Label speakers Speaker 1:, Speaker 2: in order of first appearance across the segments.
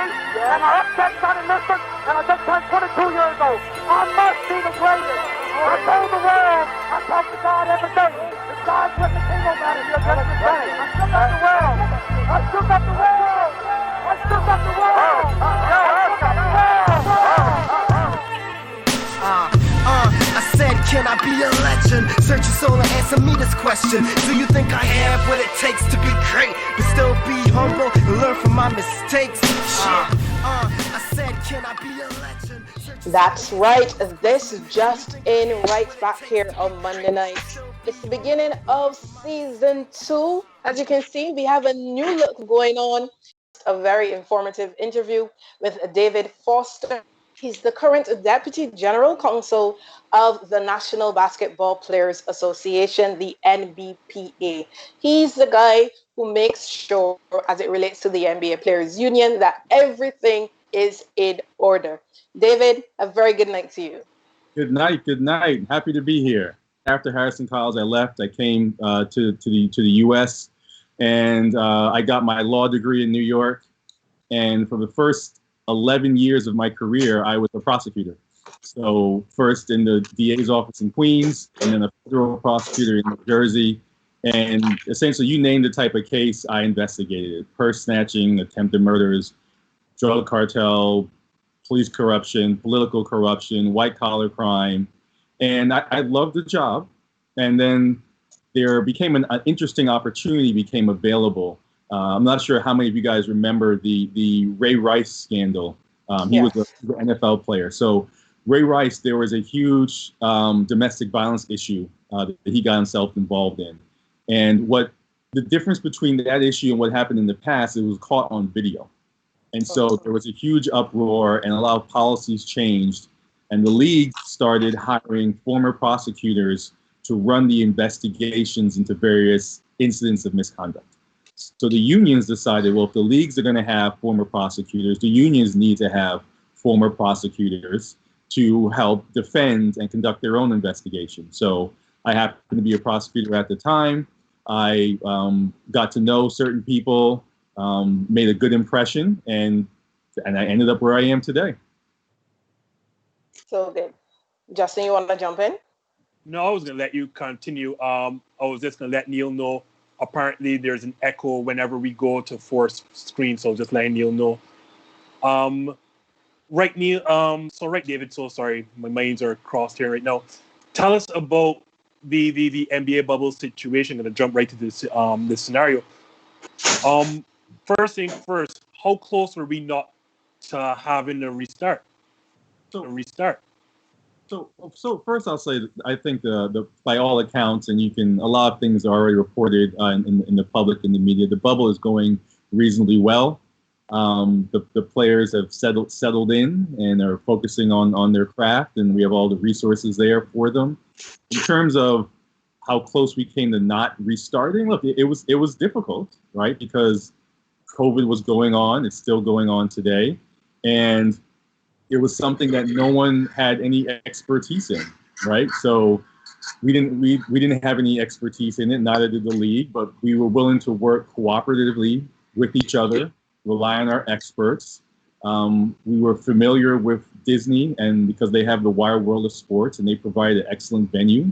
Speaker 1: and I upset Johnny Liston, and I just turned 22 years old. I must be the greatest. I told the world, I talk to God every day. If God's with the king, no matter if you're against the day. I shook up the world. I shook up the world. I shook up the world. I shook up the world.
Speaker 2: I said, can I be a legend? Search your soul and answer me this question. Do you think I have what it takes to be great, but still be humble and learn from my mistakes? I said, can I be a legend?
Speaker 3: That's right. This just in right back here on Monday night. It's the beginning of season 2. As you can see, we have a new look going on. A very informative interview with David Foster. He's the current Deputy General Counsel of the National Basketball Players Association, the NBPA. He's the guy who makes sure, as it relates to the NBA Players Union, that everything is in order. David, a very good night to you.
Speaker 4: Good night. Good night. Happy to be here. After Harrison College, I left. I came to the U.S. and I got my law degree in New York. And for the first 11 years of my career, I was a prosecutor. So first in the DA's office in Queens, and then a federal prosecutor in New Jersey. And essentially, you name the type of case, I investigated. Purse snatching, attempted murders, drug cartel, police corruption, political corruption, white-collar crime. And I loved the job. And then there became an interesting opportunity became available. I'm not sure how many of you guys remember the Ray Rice scandal. He was an NFL player. So Ray Rice, there was a huge domestic violence issue that he got himself involved in. And what the difference between that issue and what happened in the past, it was caught on video. And so there was a huge uproar and a lot of policies changed. And the league started hiring former prosecutors to run the investigations into various incidents of misconduct. So the unions decided, well, if the leagues are going to have former prosecutors, the unions need to have former prosecutors to help defend and conduct their own investigation. So I happened to be a prosecutor at the time. I got to know certain people, made a good impression, and I ended up where I am today.
Speaker 3: So good. Justin, you want to jump in?
Speaker 5: No, I was going to let you continue. I was just going to let Neil know. Apparently, there's an echo whenever we go to force screen, so just letting Neil know. Right, Neil. Right, David. So sorry, my minds are crossed here right now. Tell us about the NBA bubble situation. I'm gonna jump right to this scenario. First thing first, how close were we not to having a restart?
Speaker 4: So first I'll say that I think the by all accounts, and a lot of things are already reported in the public and the media, the bubble is going reasonably well. The players have settled in and are focusing on their craft, and we have all the resources there for them. In terms of how close we came to not restarting, look, it was difficult, right? Because COVID was going on, it's still going on today, and it was something that no one had any expertise in, right? So we didn't have any expertise in it, neither did the league, but we were willing to work cooperatively with each other, rely on our experts. We were familiar with Disney, and because they have the wide world of sports and they provide an excellent venue.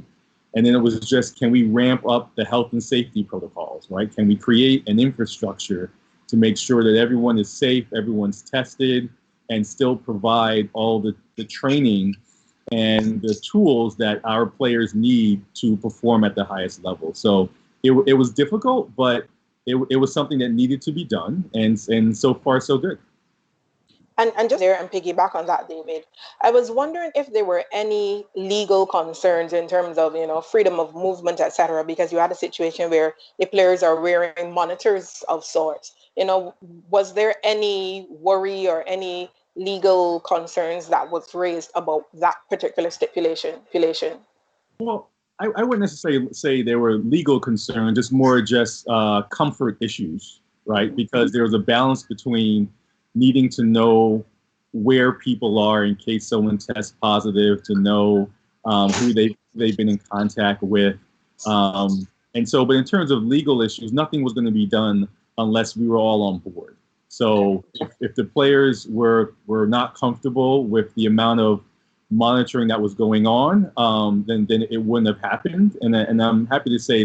Speaker 4: And then it was just, can we ramp up the health and safety protocols, right? Can we create an infrastructure to make sure that everyone is safe, everyone's tested, and still provide all the training and the tools that our players need to perform at the highest level. So it was difficult, but it was something that needed to be done, and so far so good.
Speaker 3: And just there and piggyback on that, David, I was wondering if there were any legal concerns in terms of, freedom of movement, etc., because you had a situation where the players are wearing monitors of sorts. Was there any worry or any legal concerns that was raised about that particular stipulation?
Speaker 4: Well, I wouldn't necessarily say there were legal concerns, it's more just comfort issues, right? Because there was a balance between needing to know where people are in case someone tests positive, to know who they've been in contact with. But in terms of legal issues, nothing was going to be done unless we were all on board. So if the players were not comfortable with the amount of monitoring that was going on, then it wouldn't have happened. And I'm happy to say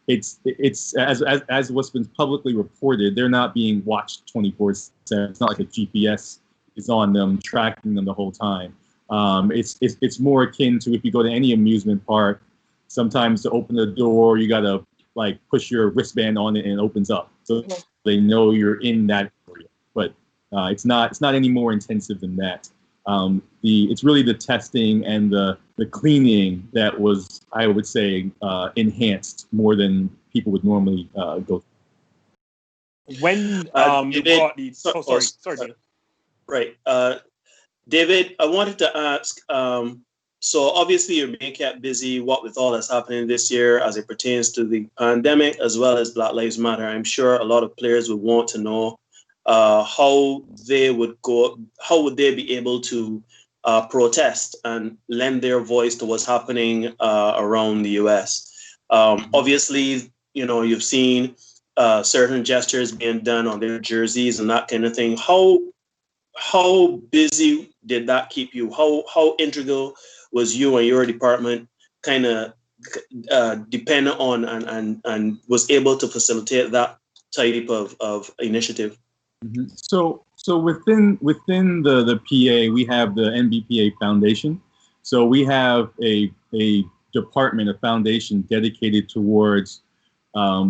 Speaker 4: it's as what's been publicly reported, they're not being watched 24/7. It's not like a GPS is on them, tracking them the whole time. It's more akin to if you go to any amusement park, sometimes to open the door, you gotta like push your wristband on it and it opens up. So they know you're in that area. But it's not any more intensive than that. It's really the testing and the cleaning that was, I would say, enhanced more than people would normally go through.
Speaker 5: When you
Speaker 6: David,
Speaker 5: brought the sorry.
Speaker 6: Right. David, I wanted to ask, so obviously you're being kept busy, what with all that's happening this year as it pertains to the pandemic as well as Black Lives Matter. I'm sure a lot of players would want to know how they would be able to protest and lend their voice to what's happening around the US. Obviously, you've seen certain gestures being done on their jerseys and that kind of thing. How busy did that keep you? How integral was you and your department kind of dependent on and was able to facilitate that type of initiative?
Speaker 4: Mm-hmm. So within the PA, we have the NBPA Foundation. So we have a department, a foundation dedicated towards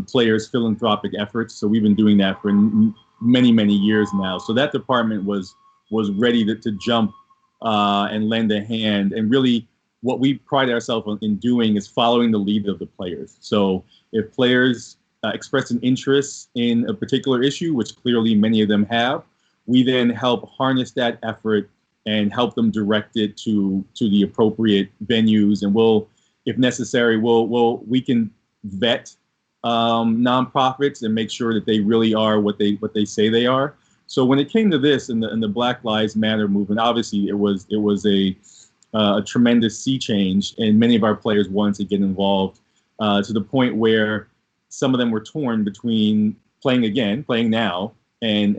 Speaker 4: players' philanthropic efforts. So we've been doing that for many years now. So that department was ready to jump and lend a hand. And really, what we pride ourselves in doing is following the lead of the players. So if players express an interest in a particular issue, which clearly many of them have, we then help harness that effort and help them direct it to the appropriate venues. And we'll, if necessary, we can vet nonprofits and make sure that they really are what they say they are. So when it came to this in the Black Lives Matter movement, obviously it was a tremendous sea change, and many of our players wanted to get involved to the point where some of them were torn between playing now, and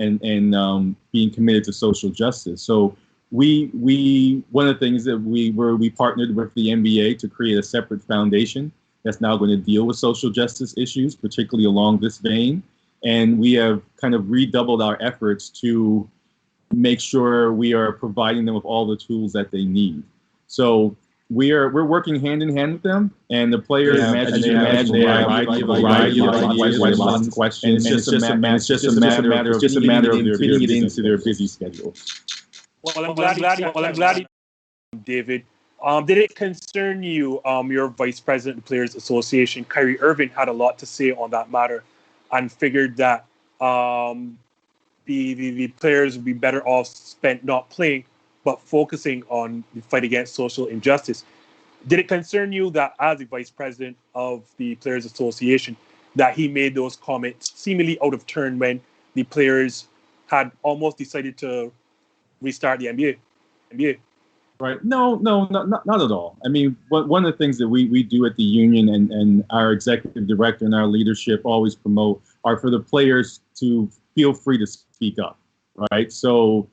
Speaker 4: being committed to social justice. So we one of the things that we partnered with the NBA to create a separate foundation that's now going to deal with social justice issues, particularly along this vein. And we have kind of redoubled our efforts to make sure we are providing them with all the tools that they need. So we're working hand in hand with them, and the players imagine they have a variety of ideas, questions. It's just a matter of fitting it into their busy schedule.
Speaker 5: Well, I'm glad, David. Did it concern you, your Vice President of the Players Association, Kyrie Irving, had a lot to say on that matter and figured that the players would be better off spent not playing, but focusing on the fight against social injustice. Did it concern you that as the Vice President of the Players Association, that he made those comments seemingly out of turn when the players had almost decided to restart the NBA?
Speaker 4: Right. No, not at all. I mean, one of the things that we do at the union and our executive director and our leadership always promote are for the players to feel free to speak up, right? So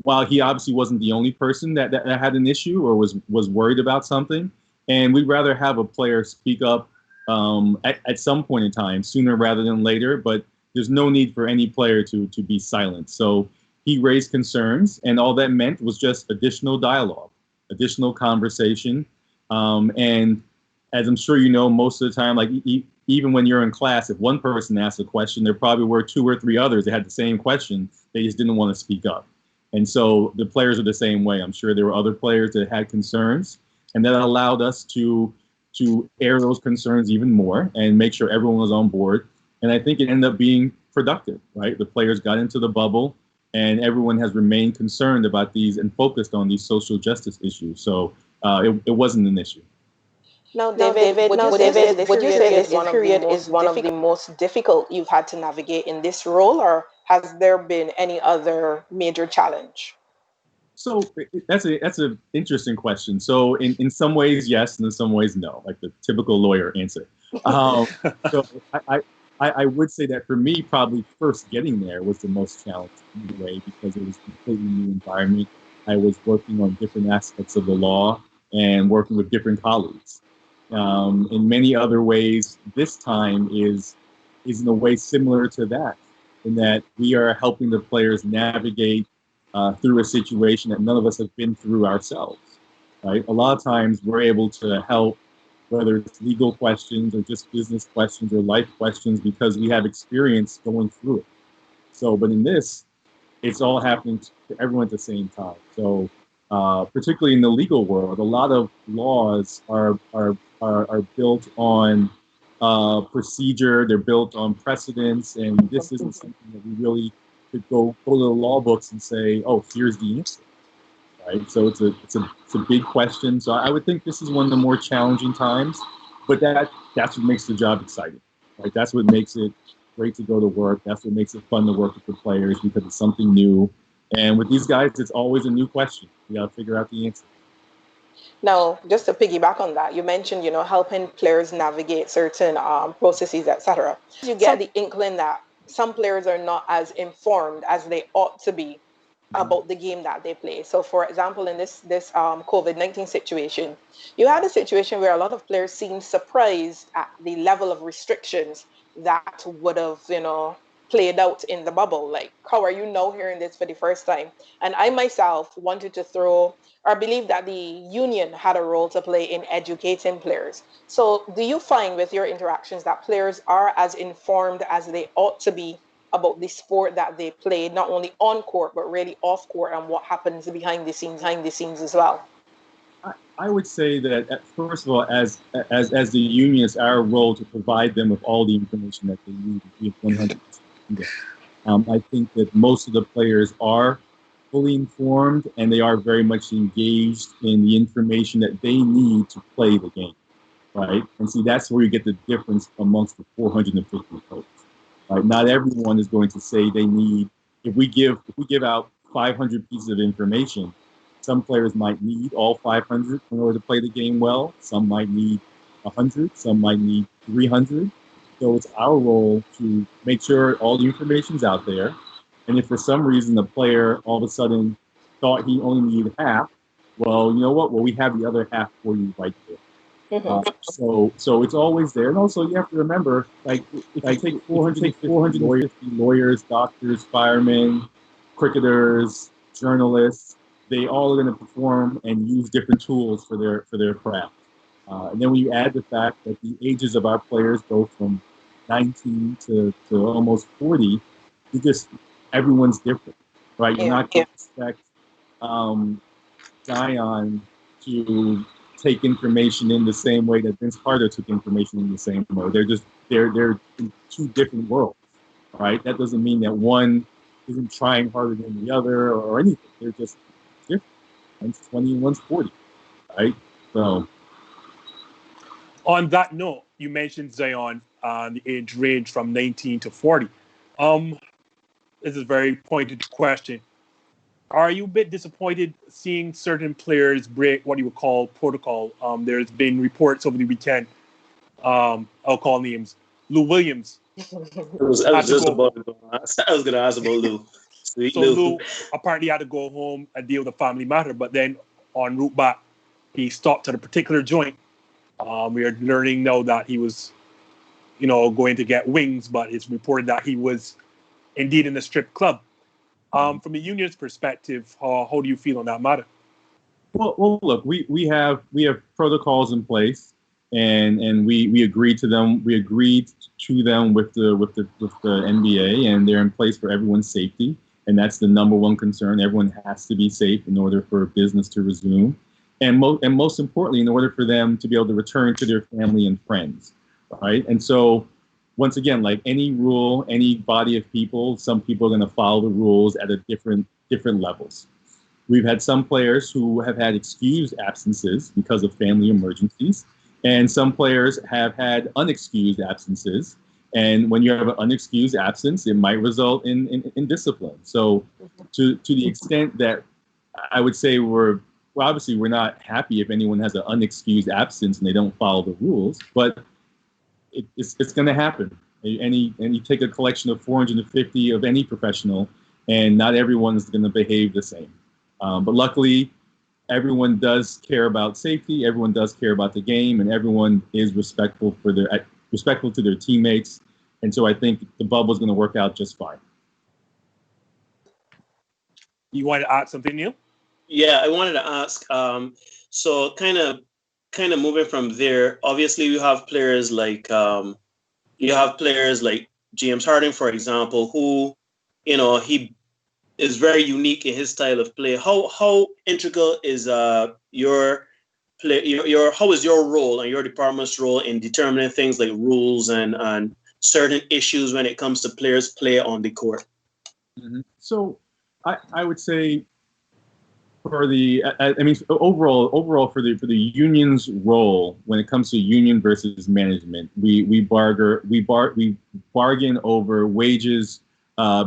Speaker 4: while he obviously wasn't the only person that had an issue or was worried about something, and we'd rather have a player speak up at some point in time, sooner rather than later, but there's no need for any player to be silent. So he raised concerns, and all that meant was just additional dialogue, additional conversation. And as I'm sure you know, most of the time, like even when you're in class, if one person asked a question, there probably were 2 or 3 others that had the same question. They just didn't want to speak up. And so the players are the same way. I'm sure there were other players that had concerns, and that allowed us to air those concerns even more and make sure everyone was on board. And I think it ended up being productive, right? The players got into the bubble, and everyone has remained concerned about these and focused on these social justice issues. So it wasn't an issue.
Speaker 3: Now, David, would you say this period is one of the most difficult you've had to navigate in this role, or has there been any other major challenge?
Speaker 4: So that's an interesting question. So in some ways, yes, and in some ways, no, like the typical lawyer answer. So I would say that for me, probably first getting there was the most challenging in a way because it was a completely new environment. I was working on different aspects of the law and working with different colleagues. In many other ways, this time is in a way similar to that, in that we are helping the players navigate through a situation that none of us have been through ourselves. Right? A lot of times we're able to help, whether it's legal questions or just business questions or life questions, because we have experience going through it. So, but in this, it's all happening to everyone at the same time. So, particularly in the legal world, a lot of laws are built on procedure. They're built on precedents, and this isn't something that we really could go to the law books and say, "Oh, here's the answer." Right. So it's a big question. So I would think this is one of the more challenging times, but that's what makes the job exciting. Right. That's what makes it great to go to work. That's what makes it fun to work with the players because it's something new. And with these guys, it's always a new question. You got to figure out the answer.
Speaker 3: Now, just to piggyback on that, you mentioned, helping players navigate certain processes, etc. You get the inkling that some players are not as informed as they ought to be about the game that they play. So, for example, in this COVID-19 situation, you had a situation where a lot of players seemed surprised at the level of restrictions that would have, played out in the bubble. Like, how are you now hearing this for the first time? And I myself wanted to throw, or believe that the union had a role to play in educating players. So, do you find with your interactions that players are as informed as they ought to be about the sport that they play, not only on court, but really off court, and what happens behind the scenes as well?
Speaker 4: I would say that, first of all, as the union, it's our role to provide them with all the information that they need to be 100%. I think that most of the players are fully informed, and they are very much engaged in the information that they need to play the game, right? And see, that's where you get the difference amongst the 450 folks. Right? Not everyone is going to say they need. If we give out 500 pieces of information, some players might need all 500 in order to play the game well. Some might need 100. Some might need 300. So it's our role to make sure all the information's out there. And if for some reason the player all of a sudden thought he only needed half, well, you know what? Well, we have the other half for you right there. So it's always there. And also you have to remember, like, if I take 450 lawyers, doctors, firemen, cricketers, journalists, they all are going to perform and use different tools for their craft. And then when you add the fact that the ages of our players go from 19 to almost 40, everyone's different, right? You're not going to expect Zion to take information in the same way that Vince Carter took information in the same way. They're in two different worlds, right? That doesn't mean that one isn't trying harder than the other or anything. They're just different. One's 20 and one's 40, right? So,
Speaker 5: on that note, you mentioned Zion, the age range from 19 to 40. This is a very pointed question. Are you a bit disappointed seeing certain players break what you would call protocol? There's been reports over the weekend. I'll call names. Lou Williams.
Speaker 6: I was going to ask about Lou. Sweet
Speaker 5: so
Speaker 6: Lou.
Speaker 5: Lou apparently had to go home and deal with a family matter, but then en route back, he stopped at a particular joint. We are learning now that he was, going to get wings, but it's reported that he was indeed in a strip club. From the union's perspective, how do you feel on that matter?
Speaker 4: Well, look, we have protocols in place, and we agreed to them. We agreed to them with the NBA, and they're in place for everyone's safety, and that's the number one concern. Everyone has to be safe in order for business to resume, and most importantly, in order for them to be able to return to their family and friends, right? And so, once again, like any rule, any body of people, some people are going to follow the rules at a different levels. We've had some players who have had excused absences because of family emergencies, and some players have had unexcused absences. And when you have an unexcused absence, it might result in discipline. So to the extent that I would say obviously we're not happy if anyone has an unexcused absence and they don't follow the rules, but it's going to happen. And you take a collection of 450 of any professional, and not everyone's going to behave the same. But luckily, everyone does care about safety. Everyone does care about the game, and everyone is respectful to their teammates. And so I think the bubble is going to work out just fine.
Speaker 5: You want to add something, Neil?
Speaker 6: Yeah, I wanted to ask. So kind of moving from there. Obviously, you have players like James Harden, for example, who, he is very unique in his style of play. How integral is your play? How is your role and your department's role in determining things like rules and certain issues when it comes to players' play on the court?
Speaker 4: Mm-hmm. So I would say overall for the union's role when it comes to union versus management, we bargain over wages,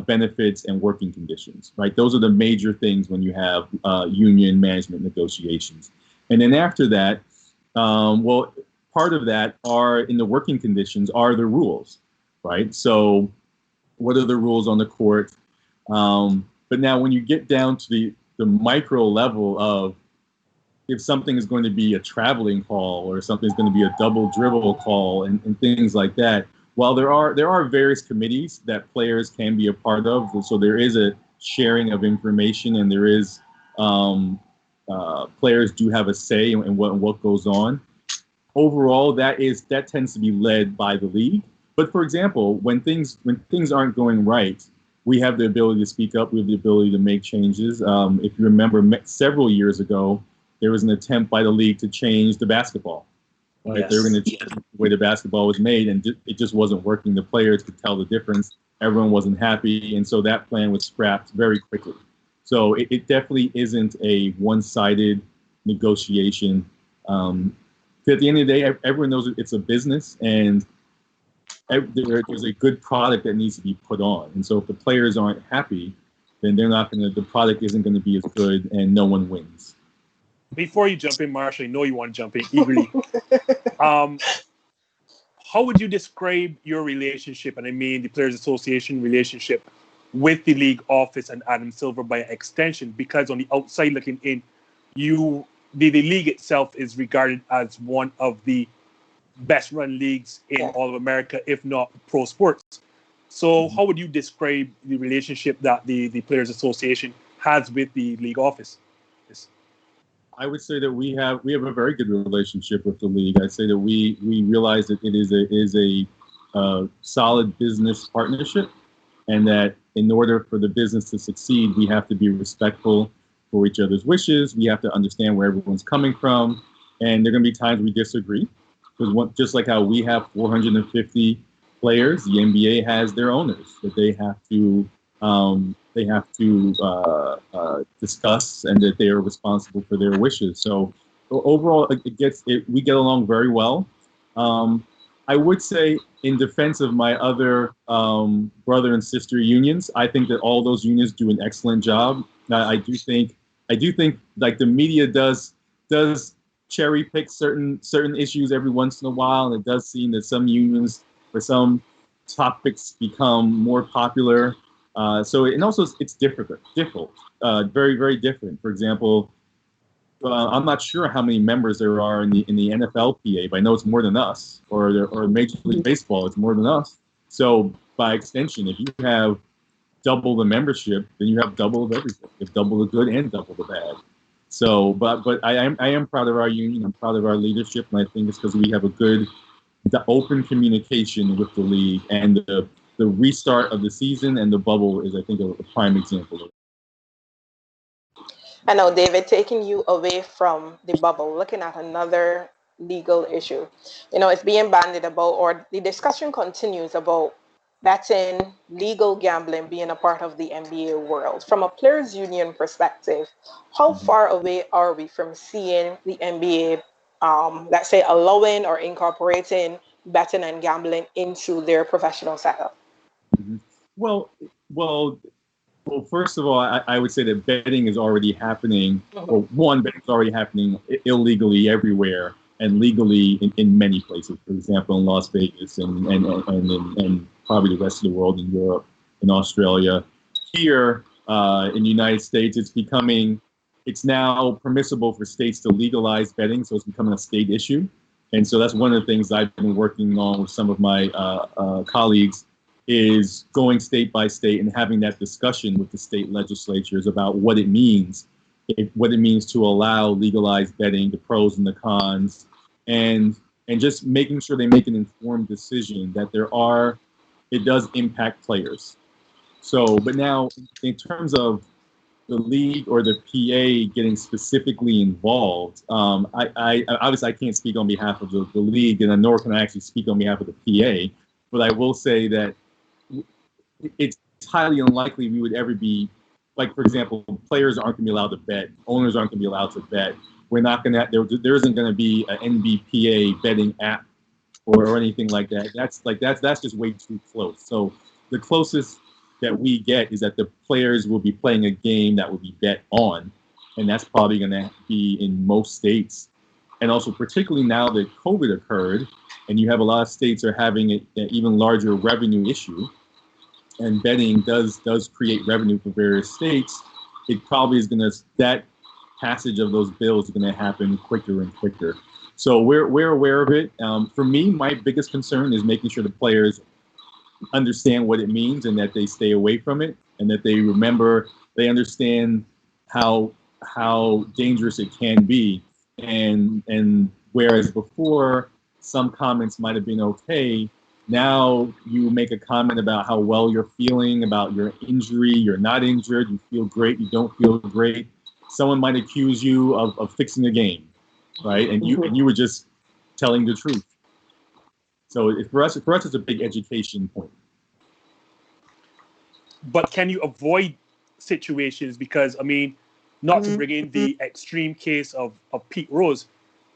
Speaker 4: benefits, and working conditions. Right, those are the major things when you have union management negotiations. And then after that, part of that are in the working conditions are the rules, right? So what are the rules on the court? But now when you get down to the micro level of if something is going to be a traveling call or something is going to be a double dribble call and things like that, while there are various committees that players can be a part of, so there is a sharing of information and there is players do have a say in what goes on. Overall, that tends to be led by the league. But for example, when things aren't going right, we have the ability to speak up. We have the ability to make changes. If you remember, several years ago, there was an attempt by the league to change the basketball. Right?
Speaker 6: Yes.
Speaker 4: They were going to change the way the basketball was made, and it just wasn't working. The players could tell the difference. Everyone wasn't happy, and so that plan was scrapped very quickly. So it definitely isn't a one-sided negotiation. At the end of the day, everyone knows it's a business, and there's a good product that needs to be put on. And so if the players aren't happy, then the product isn't going to be as good, and no one wins.
Speaker 5: Before you jump in, Marshall, I know you want to jump in eagerly. How would you describe your relationship, and I mean the Players Association relationship, with the league office and Adam Silver by extension? Because on the outside looking in, the league itself is regarded as one of the best run leagues in all of America, if not pro sports. So how would you describe the relationship that the Players Association has with the league office? Yes.
Speaker 4: I would say that we have a very good relationship with the league. I'd say that we realize that it is a solid business partnership, and that in order for the business to succeed, we have to be respectful for each other's wishes. We have to understand where everyone's coming from, and there are going to be times we disagree. Because just like how we have 450 players, the NBA has their owners that they have to discuss, and that they are responsible for their wishes. So overall, we get along very well. I would say, in defense of my other brother and sister unions, I think that all those unions do an excellent job. I do think like the media does cherry pick certain issues every once in a while, and it does seem that some unions or some topics become more popular. And also it's difficult, very, very different. For example, I'm not sure how many members there are in the NFLPA, but I know it's more than us, or Major League Baseball, it's more than us. So by extension, if you have double the membership, then you have double of everything. You have double the good and double the bad. So, but I am proud of our union. I'm proud of our leadership, and I think it's because we have the open communication with the league, and the restart of the season and the bubble is, I think, a prime example of it.
Speaker 3: I know, David, taking you away from the bubble, looking at another legal issue. It's being bandied about, or the discussion continues about betting, legal gambling being a part of the NBA world. From a players' union perspective, how far away are we from seeing the NBA, let's say, allowing or incorporating betting and gambling into their professional setup?
Speaker 4: Mm-hmm. Well, first of all, I would say that betting is already happening. Well, betting is already happening illegally everywhere. legally in many places. For example, in Las Vegas and probably the rest of the world, in Europe, in Australia. Here in the United States, it's now permissible for states to legalize betting, so it's becoming a state issue. And so that's one of the things I've been working on with some of my colleagues, is going state by state and having that discussion with the state legislatures about what it means to allow legalized betting, the pros and the cons, and just making sure they make an informed decision that it does impact players. So, but now in terms of the league or the PA getting specifically involved, I obviously I can't speak on behalf of the league, and nor can I actually speak on behalf of the PA, but I will say that it's highly unlikely we would ever be, like, for example, players aren't going to be allowed to bet, owners aren't going to be allowed to bet. We're not going to, there isn't going to be an NBPA betting app or anything like that. That's just way too close. So the closest that we get is that the players will be playing a game that will be bet on, and that's probably going to be in most states. And also, particularly now that COVID occurred, and you have a lot of states are having an even larger revenue issue, and betting does create revenue for various states, it probably is that passage of those bills is going to happen quicker and quicker. So we're aware of it. For me, my biggest concern is making sure the players understand what it means and that they stay away from it, and that they understand how dangerous it can be. And whereas before some comments might have been okay, now you make a comment about how well you're feeling, about your injury, you're not injured, you feel great, you don't feel great. Someone might accuse you of fixing a game, right? And you were just telling the truth. So for us, it's a big education point.
Speaker 5: But can you avoid situations? Because, I mean, not to bring in the extreme case of Pete Rose,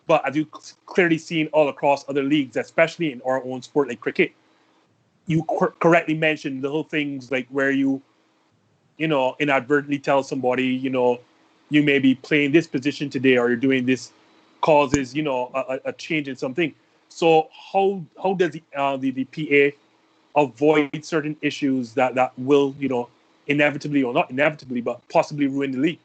Speaker 5: but as you've clearly seen all across other leagues, especially in our own sport like cricket, you correctly mentioned little things like where you inadvertently tell somebody, you may be playing this position today, or you're doing this, causes, a change in something. So how does the PA avoid certain issues that will, inevitably, or not inevitably, but possibly ruin the league?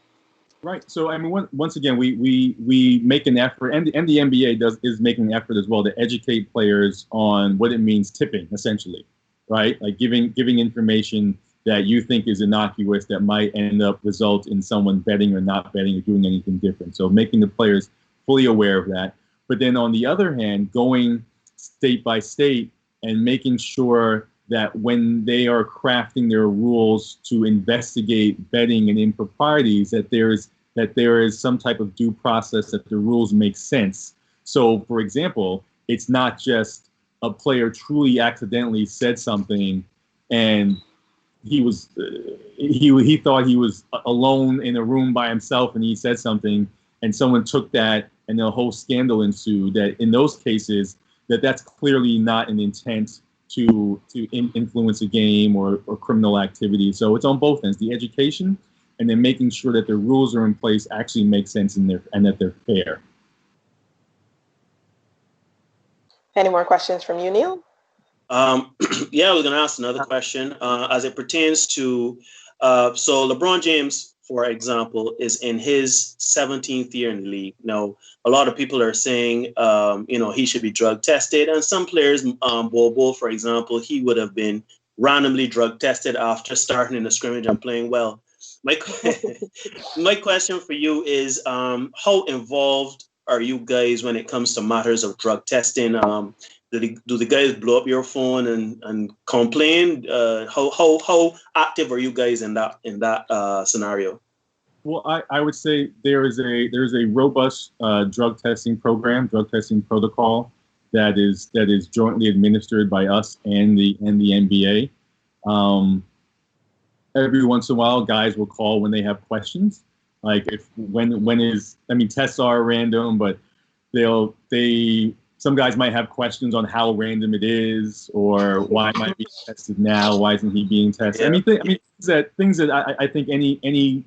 Speaker 4: Right. So I mean, once again, we make an effort, and the NBA is making an effort as well to educate players on what it means tipping, essentially, right? Like giving information that you think is innocuous that might end up result in someone betting or not betting or doing anything different. So making the players fully aware of that. But then on the other hand, going state by state and making sure that when they are crafting their rules to investigate betting and improprieties, that there is some type of due process, that the rules make sense. So, for example, it's not just a player truly accidentally said something and he thought he was alone in a room by himself and he said something and someone took that and a whole scandal ensued. That in those cases, that's clearly not an intent to influence a game or criminal activity. So it's on both ends, the education and then making sure that the rules are in place actually make sense and that they're fair.
Speaker 3: Any more questions from you, Neil?
Speaker 6: Yeah, I was going to ask another question as it pertains to, so LeBron James, for example, is in his 17th year in the league. Now, a lot of people are saying, he should be drug tested. And some players, Bobo, for example, he would have been randomly drug tested after starting in the scrimmage and playing well. My question for you is, how involved are you guys when it comes to matters of drug testing? Do the guys blow up your phone and complain? How active are you guys in that scenario?
Speaker 4: Well, I would say there's a robust drug testing program, drug testing protocol that is jointly administered by us and the NBA. Every once in a while, guys will call when they have questions. Like tests are random, but some guys might have questions on how random it is, or why it might be tested now, why isn't he being tested? Yeah. Things that I think any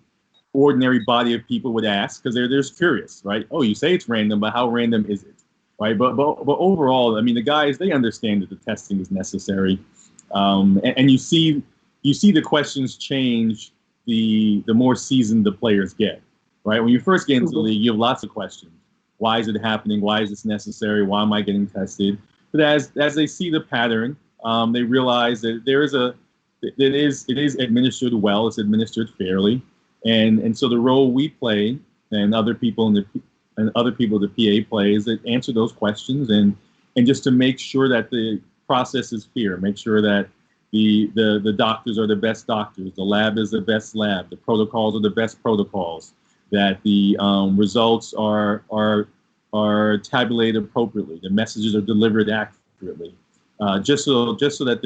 Speaker 4: ordinary body of people would ask, because they're curious, right? Oh, you say it's random, but how random is it? right? But overall, I mean, the guys, they understand that the testing is necessary, and you see the questions change the more seasoned the players get, right? When you first get into the league, you have lots of questions. Why is it happening? Why is this necessary? Why am I getting tested? But as they see the pattern, they realize that it is administered well. It's administered fairly, and so the role we play and other people in the PA play is to answer those questions and just to make sure that the process is fair. Make sure that the doctors are the best doctors, the lab is the best lab, the protocols are the best protocols, that the results are tabulated appropriately, the messages are delivered accurately, just so that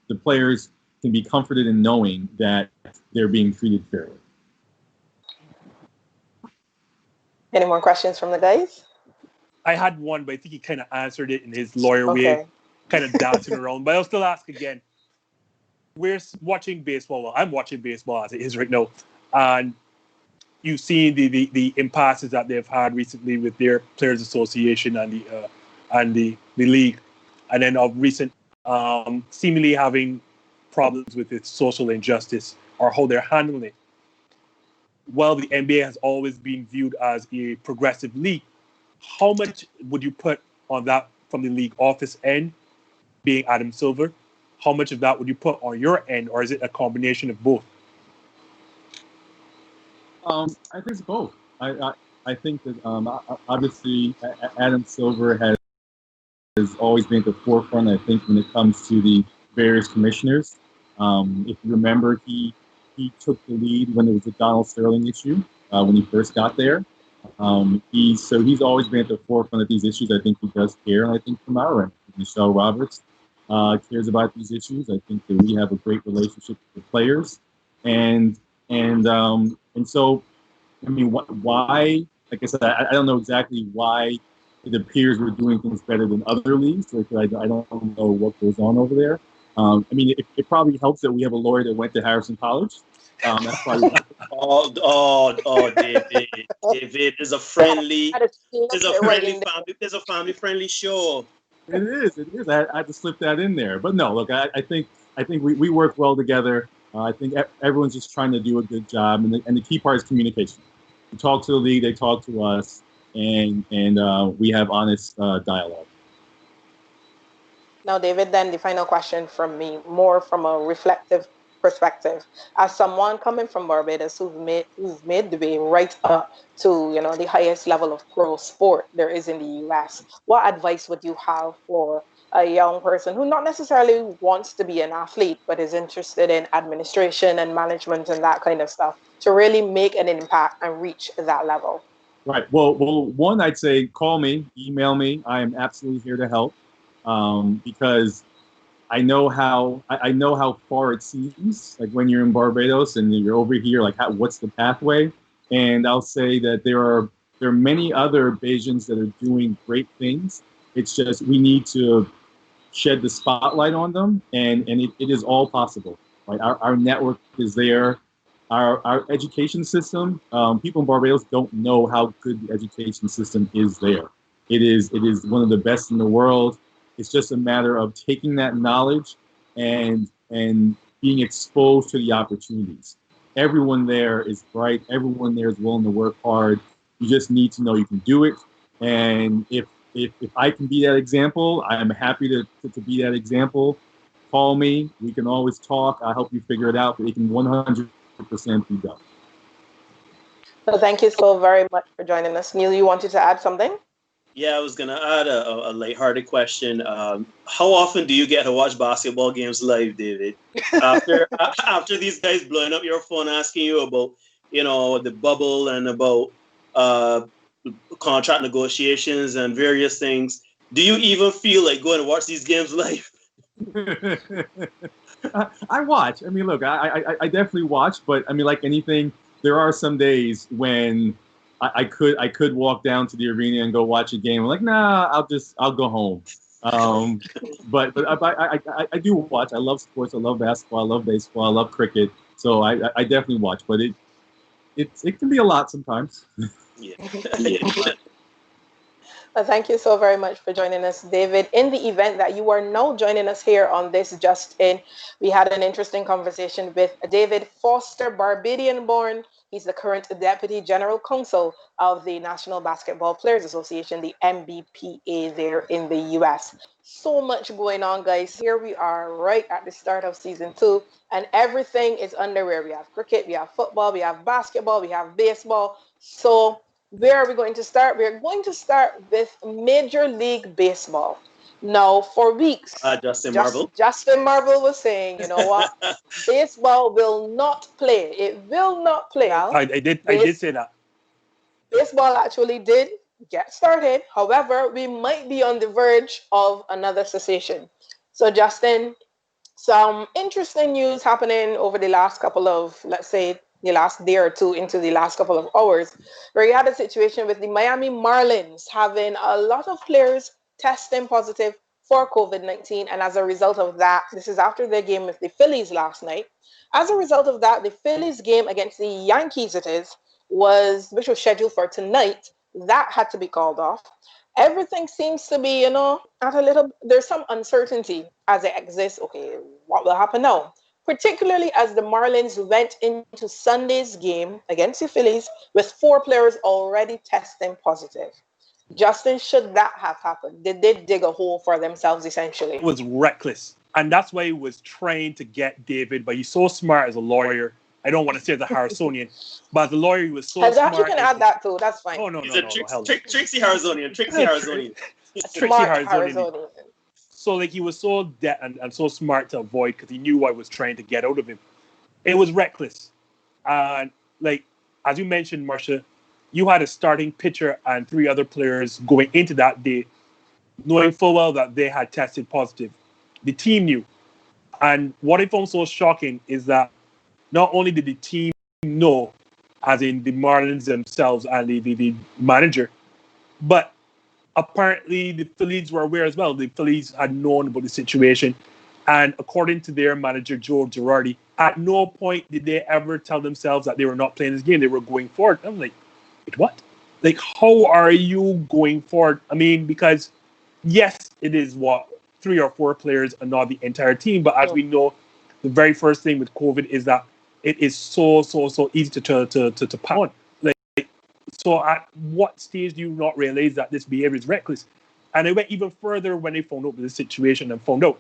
Speaker 4: the players can be comforted in knowing that they're being treated fairly.
Speaker 3: Any more questions from the guys?
Speaker 5: I had one, but I think he kind of answered it in his lawyer way, kind of dancing around. But I'll still ask again. We're watching baseball. Well, I'm watching baseball as it is right now, and you've seen the impasses that they've had recently with their Players Association and the league, and then of recent seemingly having problems with its social injustice or how they're handling it. While the NBA has always been viewed as a progressive league, how much would you put on that from the league office end, being Adam Silver? How much of that would you put on your end, or is it a combination of both?
Speaker 4: I think it's both. I think that obviously Adam Silver has always been at the forefront. I think when it comes to the various commissioners, if you remember, he took the lead when there was a Donald Sterling issue when he first got there. He's always been at the forefront of these issues. I think he does care, and I think from our end, Michelle Roberts cares about these issues. I think that we have a great relationship with the players, and so, I mean, why? Like I said, I don't know exactly why it appears we're doing things better than other leagues. Like I don't know what goes on over there. I mean, it probably helps that we have a lawyer that went to Harrison College. That's probably
Speaker 6: David is a friendly family friendly show.
Speaker 4: It is. I had to slip that in there. But no, look, I think we work well together. I think everyone's just trying to do a good job, and the key part is communication. We talk to the league, they talk to us, and we have honest dialogue.
Speaker 3: Now, David, then the final question from me, more from a reflective perspective. As someone coming from Barbados who's made the way right up to the highest level of pro sport there is in the US, what advice would you have for a young person who not necessarily wants to be an athlete but is interested in administration and management and that kind of stuff to really make an impact and reach that level?
Speaker 4: Right. Well, one, I'd say call me, email me. I am absolutely here to help, because I know how far it seems, like when you're in Barbados and you're over here, like what's the pathway? And I'll say that there are many other Bajans that are doing great things. It's just we need to shed the spotlight on them, and it is all possible. Right? Our network is there. Our education system, people in Barbados don't know how good the education system is there. It is one of the best in the world. It's just a matter of taking that knowledge and being exposed to the opportunities. Everyone there is bright. Everyone there is willing to work hard. You just need to know you can do it. And if I can be that example, I am happy to be that example. Call me. We can always talk. I'll help you figure it out. But it can 100% be done.
Speaker 3: So thank you so very much for joining us. Neil, you wanted to add something?
Speaker 6: Yeah, I was going to add a lighthearted question. How often do you get to watch basketball games live, David? After these guys blowing up your phone asking you about, the bubble and about contract negotiations and various things, do you even feel like going to watch these games live?
Speaker 4: I watch. I mean, look, I definitely watch, but I mean, like anything, there are some days when I could walk down to the arena and go watch a game. I'm like, nah, I'll go home. But I do watch. I love sports. I love basketball. I love baseball. I love cricket. So I definitely watch. But it can be a lot sometimes.
Speaker 6: Yeah.
Speaker 3: Well, thank you so very much for joining us, David. In the event that you are now joining us here on this Just In, we had an interesting conversation with David Foster, Barbadian born. He's the current Deputy General Counsel of the National Basketball Players Association, the NBPA, there in the US. So much going on, guys. Here we are right at the start of season 2, and everything is underway. We have cricket, we have football, we have basketball, we have baseball. So where are we going to start? We're going to start with Major League Baseball. Now, for weeks, Justin Marvel was saying, you know what? Baseball will not play. It will not play.
Speaker 5: I did say that.
Speaker 3: Baseball actually did get started. However, we might be on the verge of another cessation. So, Justin, some interesting news happening over the last couple of, let's say, the last day or two into the last couple of hours, where you had a situation with the Miami Marlins having a lot of players testing positive for COVID-19. And as a result of that, this is after their game with the Phillies last night. As a result of that, the Phillies game against the Yankees, which was scheduled for tonight, that had to be called off. Everything seems to be, there's some uncertainty as it exists. Okay, what will happen now? Particularly as the Marlins went into Sunday's game against the Phillies with 4 players already testing positive. Justin, should that have happened? Did they dig a hole for themselves, essentially?
Speaker 5: It was reckless. And that's why he was trying to get David, but he's so smart as a lawyer. I don't want to say the Harrisonian, but as a lawyer, he was so smart.
Speaker 3: You can add that too. That's fine.
Speaker 5: Oh, no.
Speaker 6: Trixie Harrisonian.
Speaker 5: Trixie Harrisonian. So, he was so dead and so smart to avoid because he knew what I was trying to get out of him. It was reckless. And, as you mentioned, Marcia, you had a starting pitcher and 3 other players going into that day, knowing full well that they had tested positive. The team knew. And what I found so shocking is that not only did the team know, as in the Marlins themselves and the manager, but apparently the Phillies were aware as well. The Phillies had known about the situation. And according to their manager, Joe Girardi, at no point did they ever tell themselves that they were not playing this game. They were going forward. I'm like, wait, what? How are you going forward? I mean, because yes, it is 3 or 4 players and not the entire team. But as we know, the very first thing with COVID is that it is so easy to pound. So at what stage do you not realize that this behavior is reckless? And I went even further when they found out the situation and found out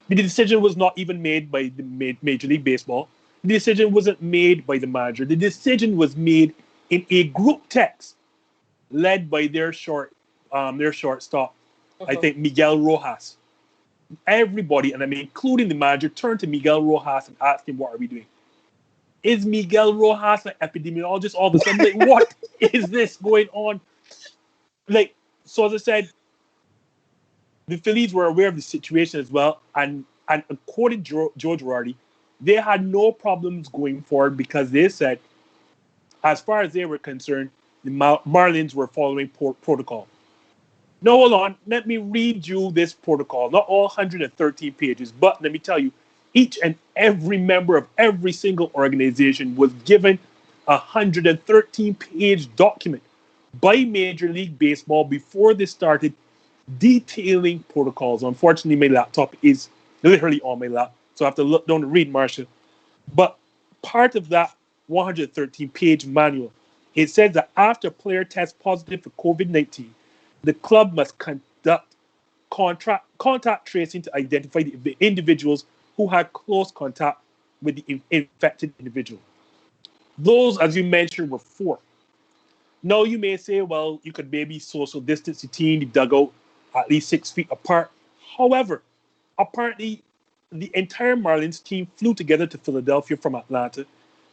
Speaker 5: the decision was not even made by the Major League Baseball. The decision wasn't made by the manager. The decision was made in a group text led by their shortstop, I think Miguel Rojas. Everybody, and I mean including the manager, turned to Miguel Rojas and asked him, what are we doing? Is Miguel Rojas an epidemiologist all of a sudden? What is this going on? So as I said, the Phillies were aware of the situation as well. And according to Joe Girardi, they had no problems going forward because they said, as far as they were concerned, the Marlins were following protocol. Now, hold on. Let me read you this protocol. Not all 113 pages, but let me tell you, each and every member of every single organization was given a 113-page document by Major League Baseball before they started detailing protocols. Unfortunately, my laptop is literally on my lap, so I have to look down to read, Marcia. But part of that 113-page manual, it says that after a player tests positive for COVID-19, the club must conduct contact tracing to identify the individuals who had close contact with the infected individual. Those, as you mentioned, were 4. Now, you may say, well, you could maybe social distance the team, the dugout, at least 6 feet apart. However, apparently, the entire Marlins team flew together to Philadelphia from Atlanta,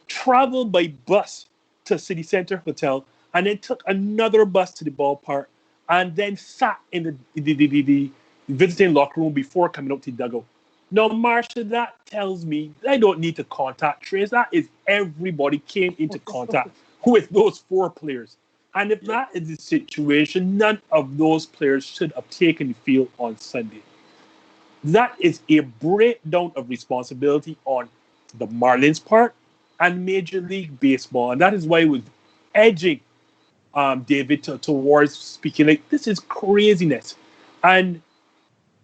Speaker 5: traveled by bus to City Center Hotel, and then took another bus to the ballpark, and then sat in the visiting locker room before coming out to the dugout. Now, Marcia, that tells me I don't need to contact trace. That is everybody came into contact with those 4 players. And if that is the situation, none of those players should have taken the field on Sunday. That is a breakdown of responsibility on the Marlins' part and Major League Baseball. And that is why it was edging David, towards speaking like this is craziness. And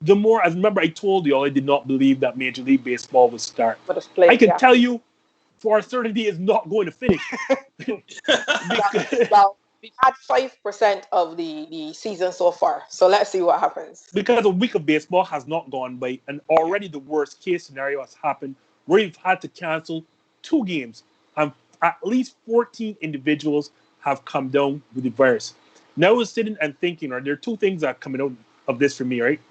Speaker 5: the more, I remember I told you all I did not believe that Major League Baseball would start. I can tell you for a certainty it's not going to finish.
Speaker 3: Well, we've had 5% of the season so far. So let's see what happens.
Speaker 5: Because a week of baseball has not gone by, and already the worst case scenario has happened where you've had to cancel 2 games, and at least 14 individuals have come down with the virus. Now I was sitting and thinking, right, there are 2 things that are coming out of this for me, right?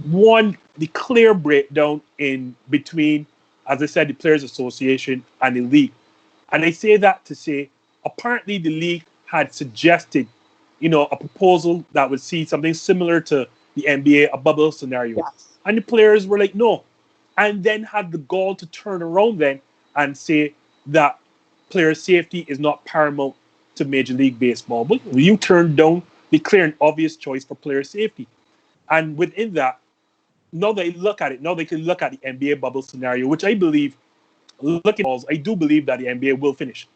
Speaker 5: One, the clear breakdown in between, as I said, the Players Association and the league. And I say that to say, apparently the league had suggested, a proposal that would see something similar to the NBA, a bubble scenario.
Speaker 3: Yes.
Speaker 5: And the players were like, no. And then had the gall to turn around then and say that player safety is not paramount to Major League Baseball. But you turned down the clear and obvious choice for player safety. And within that, now they look at it, now they can look at the NBA bubble scenario, which I believe, I do believe that the NBA will finish.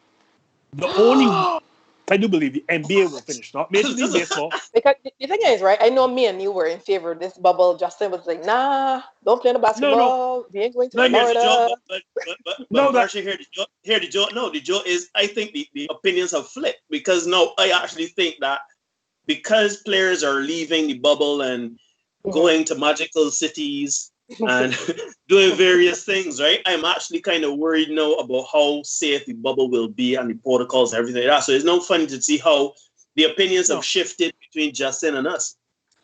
Speaker 5: I do believe the NBA will finish, not Major League Baseball.
Speaker 3: Because the thing is, right, I know me and you were in favor of this bubble. Justin was like, nah, don't play the basketball. We ain't going to Florida.
Speaker 6: Marcia, here the joke. No, the joke is, I think the opinions have flipped, because no, I actually think that because players are leaving the bubble and going to magical cities and doing various things, right? I'm actually kind of worried now about how safe the bubble will be and the protocols and everything like that. So it's no funny to see how the opinions have shifted between Justin and us.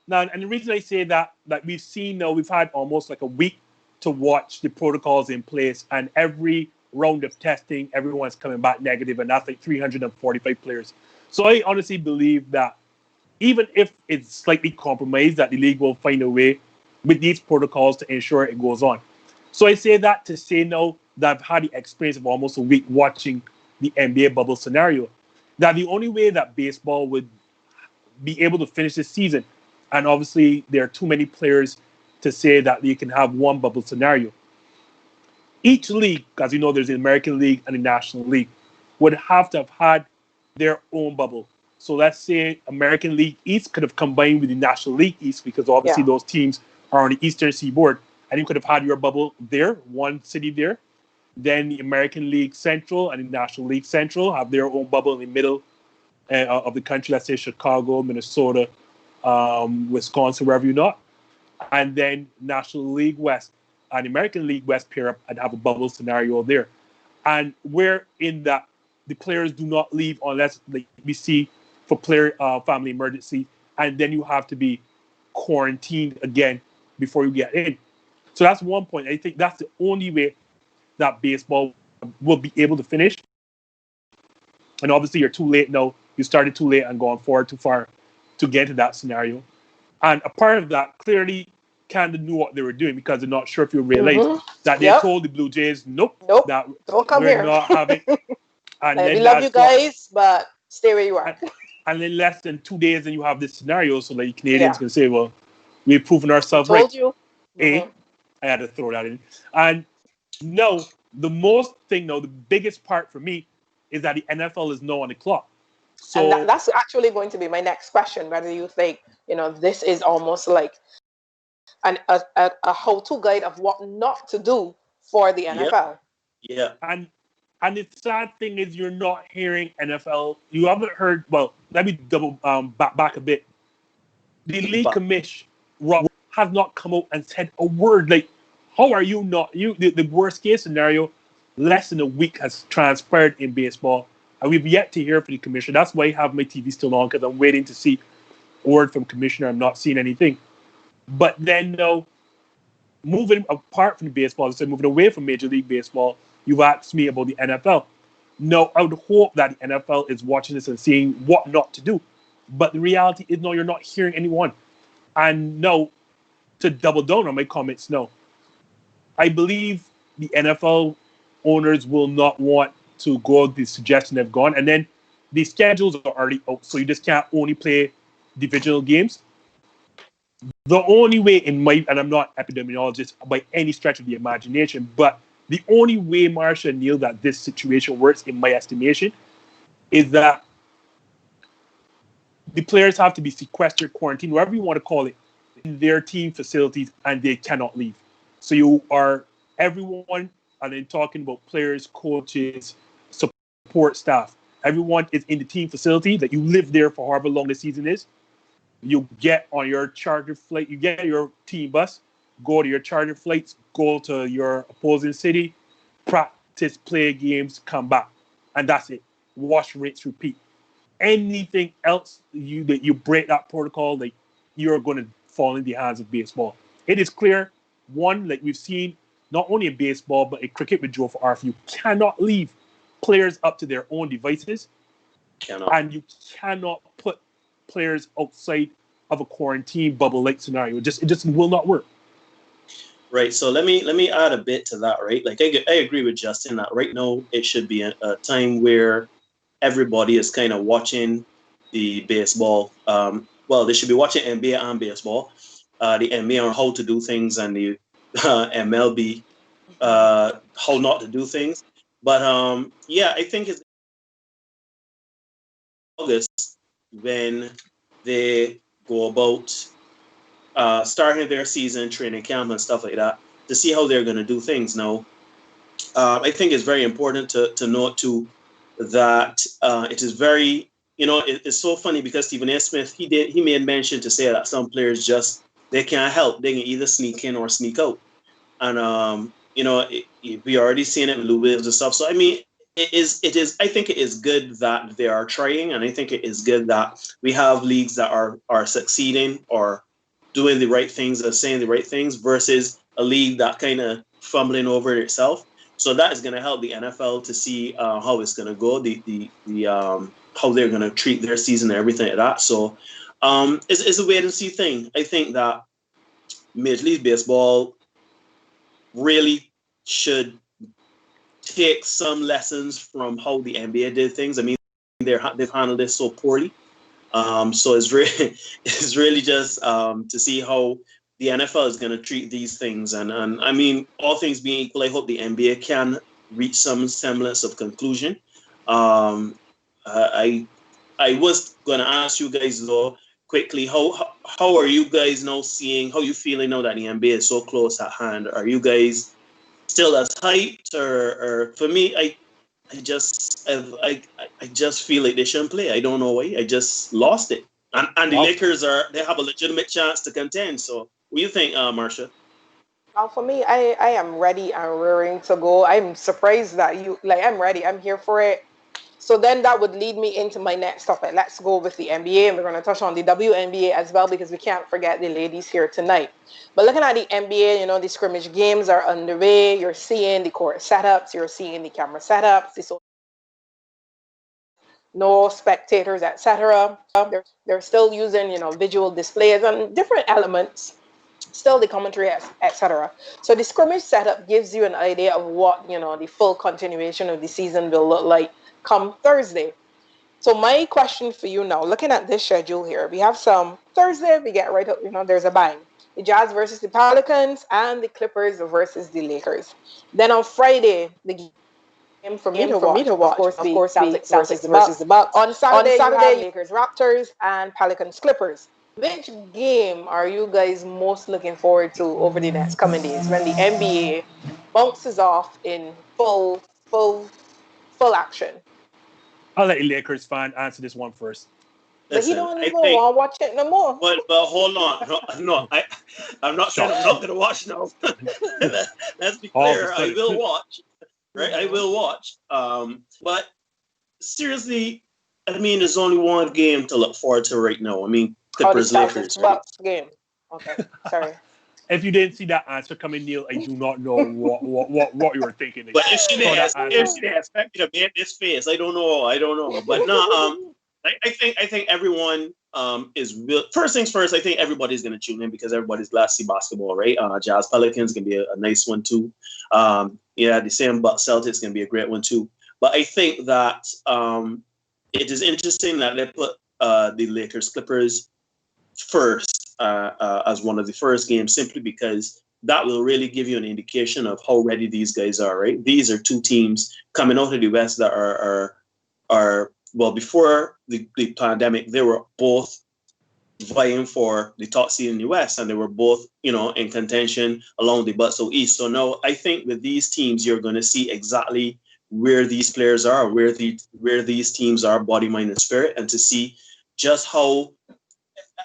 Speaker 5: Now, and the reason I say that we've seen now, we've had almost like a week to watch the protocols in place, and every round of testing, everyone's coming back negative, and that's like 345 players. So I honestly believe that even if it's slightly compromised, that the league will find a way with these protocols to ensure it goes on. So I say that to say now that I've had the experience of almost a week watching the NBA bubble scenario, that the only way that baseball would be able to finish this season, and obviously there are too many players to say that you can have one bubble scenario. Each league, as you know, there's the American League and the National League, would have to have had their own bubble. So let's say American League East could have combined with the National League East, because obviously those teams are on the Eastern Seaboard, and you could have had your bubble there, one city there. Then the American League Central and the National League Central have their own bubble in the middle of the country. Let's say Chicago, Minnesota, Wisconsin, wherever you're not. And then National League West and American League West pair up and have a bubble scenario there. And where in that the players do not leave unless we see for player family emergency, and then you have to be quarantined again before you get in. So that's one point. I think that's the only way that baseball will be able to finish. And obviously you're too late now. You started too late and gone forward too far to get to that scenario. And a part of that, clearly Canada knew what they were doing, because they're not sure if you realize that they told the Blue Jays, nope, that
Speaker 3: don't come
Speaker 5: we're
Speaker 3: here.
Speaker 5: Not having. And
Speaker 3: we love you guys, but stay where you are.
Speaker 5: And in less than 2 days, then you have this scenario, so like Canadians can say, well, we've proven ourselves right.
Speaker 3: Told you.
Speaker 5: I had to throw that in. And no, the biggest part for me is that the NFL is now on the clock. So
Speaker 3: and that's actually going to be my next question, whether you think, this is almost like a how-to guide of what not to do for the NFL.
Speaker 6: Yeah.
Speaker 5: And the sad thing is, you're not hearing NFL. You haven't heard. Well, let me double back a bit. The league commission has not come out and said a word. Like, how are you not? The worst case scenario, less than a week has transpired in baseball, and we've yet to hear from the commissioner. That's why I have my TV still on, because I'm waiting to see a word from commissioner. I'm not seeing anything. But then now, moving apart from the baseball, so moving away from Major League Baseball, you've asked me about the NFL. No, I would hope that the NFL is watching this and seeing what not to do. But the reality is, no, you're not hearing anyone. And no, to double down on my comments, no. I believe the NFL owners will not want to go the suggestion they've gone. And then the schedules are already out, so you just can't only play divisional games. The only way and I'm not epidemiologist by any stretch of the imagination, but the only way, Marsha and Neil, that this situation works, in my estimation, is that the players have to be sequestered, quarantined, whatever you want to call it, in their team facilities, and they cannot leave. So you are everyone, and then talking about players, coaches, support staff. Everyone is in the team facility that you live there for however long the season is. You get on your charter flight, you get your team bus, go to your charter flights, go to your opposing city, practice, play games, come back. And that's it. Wash, rinse, repeat. Anything else that you break that protocol, like you're going to fall in the hands of baseball. It is clear, one, like we've seen, not only in baseball, but in cricket with Joe for RF, you cannot leave players up to their own devices. And you cannot put players outside of a quarantine bubble-like scenario. It just will not work.
Speaker 6: Right. So let me add a bit to that. Right. Like I agree with Justin that right now it should be a time where everybody is kind of watching the baseball. Well, they should be watching NBA and baseball. The NBA on how to do things, and the MLB how not to do things. But yeah, I think it's August when they go about starting their season, training camp and stuff like that, to see how they're going to do things. Now, I think it's very important to note too that it is very, it's so funny because Stephen A. Smith, he made mention to say that some players they can't help. They can either sneak in or sneak out. And, we already seen it with Lou Williams and stuff. So, I mean, I think it is good that they are trying, and I think it is good that we have leagues that are succeeding or doing the right things or saying the right things versus a league that kind of fumbling over itself. So that is going to help the NFL to see how it's going to go, the how they're going to treat their season and everything like that. So it's a wait and see thing. I think that Major League Baseball really should take some lessons from how the NBA did things. I mean, they've handled this so poorly. So it's really just to see how the NFL is going to treat these things. And I mean, all things being equal, I hope the NBA can reach some semblance of conclusion. I was going to ask you guys though quickly, how are you guys now seeing, how you feeling now that the NBA is so close at hand? Are you guys still as hyped, or for me, I just feel like they shouldn't play. I don't know why. I just lost it. And the Lakers they have a legitimate chance to contend. So what do you think, Marsha?
Speaker 3: For me, I am ready and raring to go. I'm surprised that I'm ready. I'm here for it. So then that would lead me into my next topic. Let's go with the NBA, and we're going to touch on the WNBA as well, because we can't forget the ladies here tonight. But looking at the NBA, the scrimmage games are underway. You're seeing the court setups. You're seeing the camera setups. No spectators, etc. They're still using, visual displays and different elements. Still the commentary, etc. So the scrimmage setup gives you an idea of what, the full continuation of the season will look like come Thursday. So my question for you now, looking at this schedule here, we have some Thursday, we get right up, there's a bang. The Jazz versus the Pelicans and the Clippers versus the Lakers. Then on Friday, the game for me to watch, of course, the Celtics versus the Bucks. On Saturday, you have Lakers Raptors and Pelicans Clippers. Which game are you guys most looking forward to over the next coming days when the NBA bounces off in full action?
Speaker 5: I'll let the Lakers fan answer this one first.
Speaker 3: But he don't even want to watch it no more.
Speaker 6: But hold on. No, I'm not saying I'm not going to watch now. Let's be clear. I will watch. Right? I will watch. But seriously, I mean, there's only one game to look forward to right now. I mean, Clippers Lakers.
Speaker 3: Bucks game. Okay, sorry.
Speaker 5: If you didn't see that answer coming, Neil, I do not know what you were thinking.
Speaker 6: But if she didn't expect me to make this face, I don't know. But no, I think everyone is first things first. I think everybody's going to tune in because everybody's glad to see basketball, right? Jazz Pelicans can be a nice one too. The same Bucks Celtics can be a great one too. But I think that it is interesting that they put the Lakers Clippers first as one of the first games, simply because that will really give you an indication of how ready these guys are, right? These are two teams coming out of the West that are before the pandemic, they were both vying for the top seed in the West, and they were both, in contention along the Butso East. So now I think with these teams, you're going to see exactly where these players are, where these teams are, body, mind, and spirit, and to see just how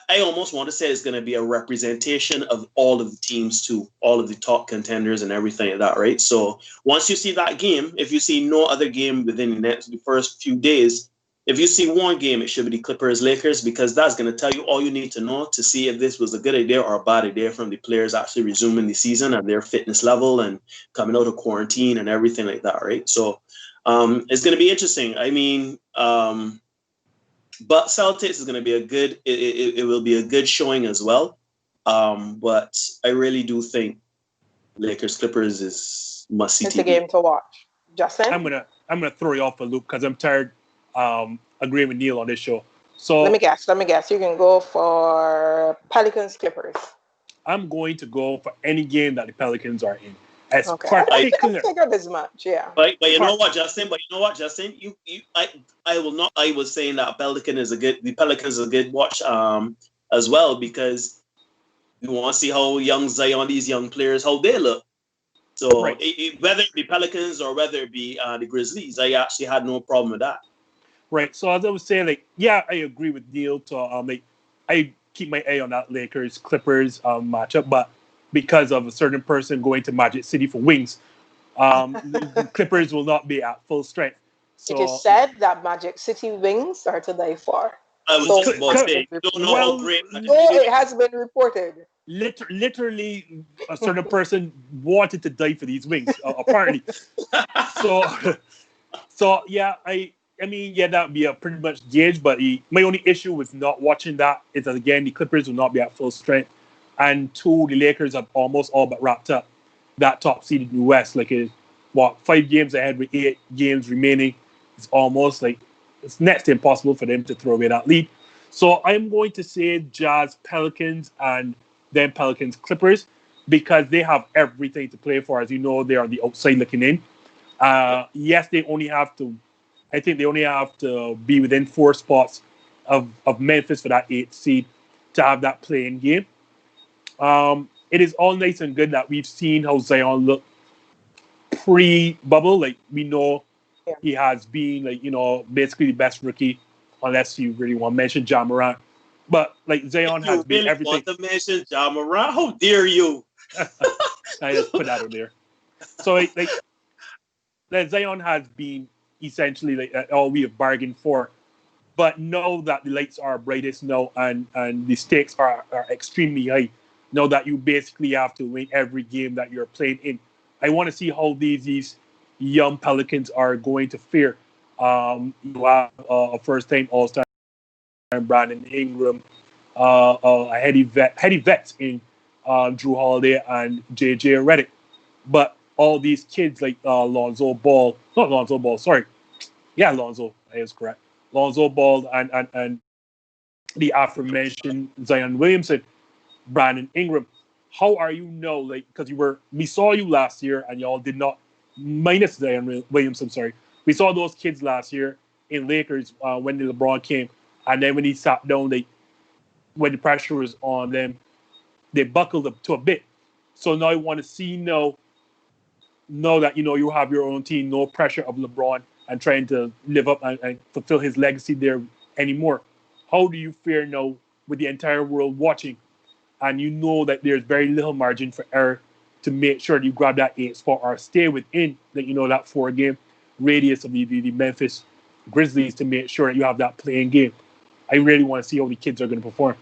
Speaker 6: I almost want to say it's going to be a representation of all of the teams too, all of the top contenders and everything like that, right? So once you see that game, if you see no other game within the first few days, if you see one game, it should be the Clippers-Lakers, because that's going to tell you all you need to know to see if this was a good idea or a bad idea from the players actually resuming the season and their fitness level and coming out of quarantine and everything like that, right? So it's going to be interesting. I mean, but Celtics is going to be it will be a good showing as well. But I really do think Lakers-Clippers is must-see
Speaker 3: It's
Speaker 6: TV.
Speaker 3: a game to watch. Justin?
Speaker 5: I'm gonna throw you off a loop because I'm tired agreeing with Neil on this show. So
Speaker 3: Let me guess. You can go for Pelicans-Clippers.
Speaker 5: I'm going to go for any game that the Pelicans are in. As
Speaker 3: Okay.
Speaker 5: particular,
Speaker 3: I figured as much, yeah.
Speaker 6: But you know what, Justin? I was saying that the Pelicans is a good watch as well, because we want to see how young Zion, these young players, how they look. So
Speaker 5: Right.
Speaker 6: Whether it be Pelicans or whether it be the Grizzlies, I actually had no problem with that.
Speaker 5: right? So as I was saying, I agree with Neil. I keep my eye on that Lakers Clippers matchup, but because of a certain person going to Magic City for wings, the Clippers will not be at full strength. So
Speaker 3: It is said that Magic City wings are to die for.
Speaker 6: I was just about to say, you don't know how great.
Speaker 3: It has been reported.
Speaker 5: literally, a certain person wanted to die for these wings, apparently. So yeah, I mean, yeah, that would be a pretty much gauge. But my only issue with not watching that is that, again, the Clippers will not be at full strength, and two, the Lakers have almost all but wrapped up that top seed in the West. 5 games ahead with 8 games remaining. It's almost it's next to impossible for them to throw away that lead. So I'm going to say Jazz Pelicans and then Pelicans Clippers, because they have everything to play for. As you know, they are the outside looking in. Yes, they only have to be within 4 spots of Memphis for that 8th seed to have that playing game. It is all nice and good that we've seen how Zion looked pre-bubble. We know he has been basically the best rookie, unless you really want to mention Ja Morant. But Zion has been everything.
Speaker 6: Want to mention Ja Morant? How dare you?
Speaker 5: I just put that on there. So Zion has been essentially all we have bargained for. But know that the lights are brightest now, and the stakes are extremely high. Know that you basically have to win every game that you're playing in. I want to see how these young Pelicans are going to fare. You have a first-time All-Star Brandon Ingram, a heady vets in Drew Holiday and JJ Redick. But all these kids Lonzo Ball, Lonzo is correct. Lonzo Ball and the aforementioned Zion Williamson, Brandon Ingram. How are you now? Because we saw you last year and y'all did not, minus Zion Williamson, sorry. We saw those kids last year in Lakers when the LeBron came, and then when he sat down, when the pressure was on them, they buckled up to a bit. So now I want to see know that you have your own team, no pressure of LeBron and trying to live up and fulfill his legacy there anymore. How do you fare now with the entire world watching, and you know that there's very little margin for error to make sure that you grab that 8th spot or stay within that 4-game radius of the Memphis Grizzlies to make sure that you have that playing game? I really want to see how the kids are going to perform.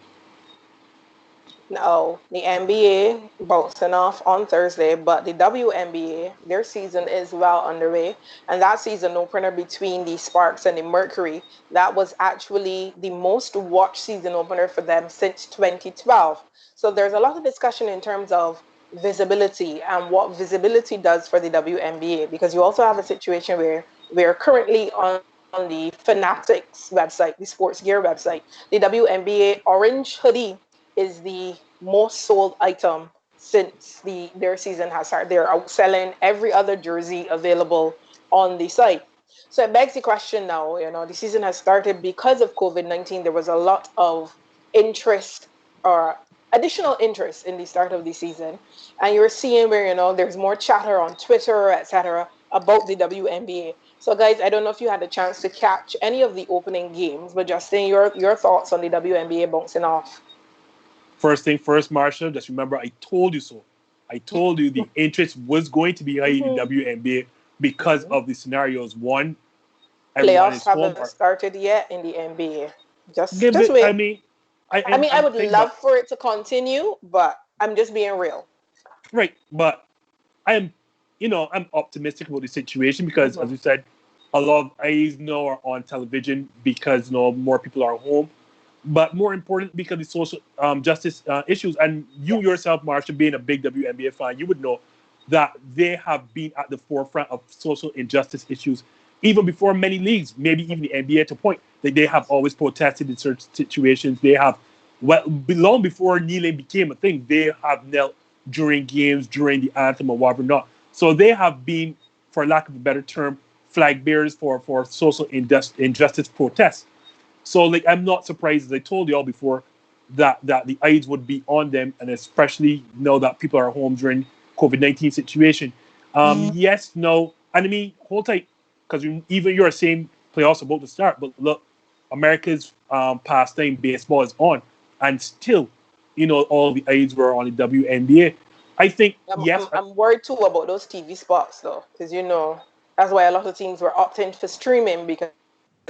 Speaker 3: No, the NBA bouncing off on Thursday, but the WNBA, their season is well underway. And that season opener between the Sparks and the Mercury, that was actually the most watched season opener for them since 2012. So there's a lot of discussion in terms of visibility and what visibility does for the WNBA, because you also have a situation where we're currently on the Fanatics website, the sports gear website. The WNBA orange hoodie is the most sold item since their season has started. They're outselling every other jersey available on the site. So it begs the question now, the season has started because of COVID-19. There was a lot of interest or additional interest in the start of the season. And you're seeing where, there's more chatter on Twitter, etc., about the WNBA. So guys, I don't know if you had a chance to catch any of the opening games, but just saying your thoughts on the WNBA bouncing off.
Speaker 5: First thing first, Marsha, just remember I told you so. I told you the interest was going to be high in the WNBA because of the scenarios. One, everyone is
Speaker 3: Playoffs
Speaker 5: home.
Speaker 3: haven't started yet in the NBA. Just
Speaker 5: But,
Speaker 3: wait.
Speaker 5: I mean,
Speaker 3: I would love for it to continue, but I'm just being real.
Speaker 5: Right, but I'm optimistic about the situation because, as you said, a lot of eyes now are on television because more people are home. But more important, because the social justice issues, and you yourself, Marsha, being a big WNBA fan, you would know that they have been at the forefront of social injustice issues even before many leagues, maybe even the NBA, to point that they have always protested in certain situations. They have, long before kneeling became a thing, they have knelt during games, during the anthem, or whatever not. So they have been, for lack of a better term, flag bearers for social injustice protests. So, I'm not surprised, as I told you all before, that the eyes would be on them, and especially now that people are home during COVID-19 situation. Yes, no, and I mean, hold tight, because even you're saying playoffs about to start, but look, America's pastime, baseball, is on, and still, all the eyes were on the WNBA. I think, yes.
Speaker 3: I'm worried too about those TV spots, though, because that's why a lot of teams were opting for streaming, because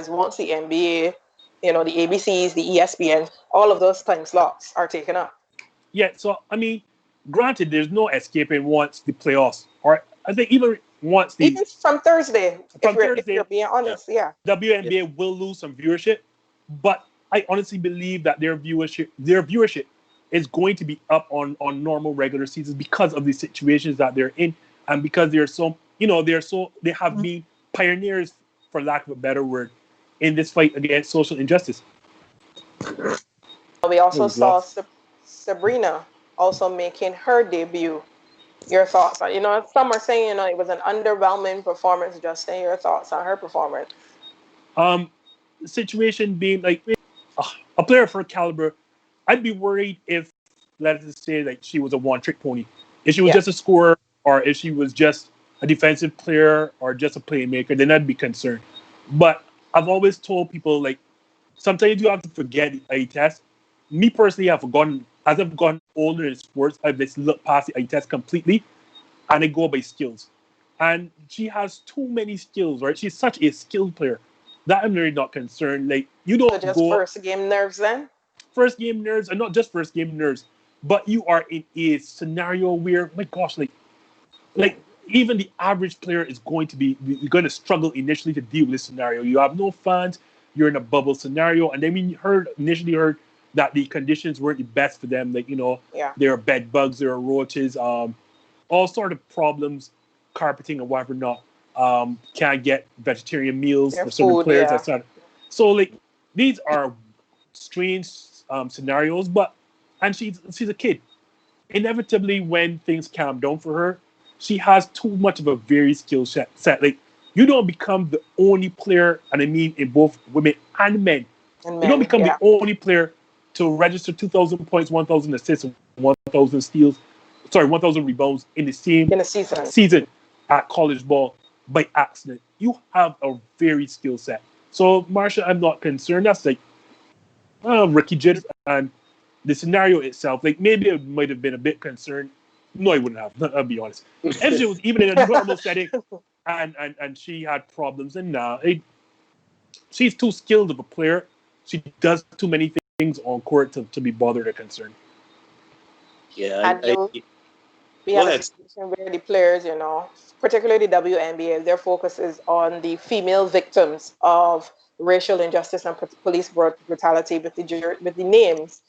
Speaker 3: once the NBA, the ABCs, the ESPN, all of those time slots are taken up.
Speaker 5: Yeah, so I mean, granted, there's no escaping once the playoffs, or I think even
Speaker 3: from Thursday, if you're being honest, yeah.
Speaker 5: WNBA will lose some viewership, but I honestly believe that their viewership is going to be up on normal regular seasons because of the situations that they're in, and because they have been pioneers, for lack of a better word, in this fight against social injustice.
Speaker 3: We also saw Sabrina also making her debut. Your thoughts on, some are saying, it was an underwhelming performance. Just saying your thoughts on her performance.
Speaker 5: The situation being like a player of her caliber, I'd be worried if, let's say, she was a one-trick pony. If she was just a scorer, or if she was just a defensive player, or just a playmaker, then I'd be concerned. But I've always told people, sometimes you have to forget the eye test. Me personally, as I've gotten older in sports, I've just looked past the eye test completely, and I go by skills. And she has too many skills, right? She's such a skilled player that I'm really not concerned. You don't
Speaker 3: just
Speaker 5: go
Speaker 3: first game nerves then?
Speaker 5: First game nerves, and not just first game nerves, but you are in a scenario where, my gosh, even the average player is going to struggle initially to deal with this scenario. You have no fans, you're in a bubble scenario, and then we initially heard that the conditions weren't the best for them. There are bed bugs, there are roaches, all sort of problems, carpeting and whatever not. Can't get vegetarian meals for certain players, etc. So these are strange scenarios, and she's a kid. Inevitably, when things calm down for her, she has too much of a very skill set. You don't become the only player, and I mean in both women and men. You don't become the only player to register 2,000 points, 1,000 assists, 1,000 steals, 1,000 rebounds in the same season at college ball by accident. You have a very skill set. So, Marsha, I'm not concerned. That's rookie jitters, and the scenario itself, maybe it might have been a bit concerned. No, I wouldn't have. I'll be honest. If she was even in a normal setting, and she had problems, and she's too skilled of a player. She does too many things on court to be bothered or concerned.
Speaker 6: Yeah,
Speaker 3: we have a situation where the players, particularly the WNBA, their focus is on the female victims of racial injustice and police brutality, with the names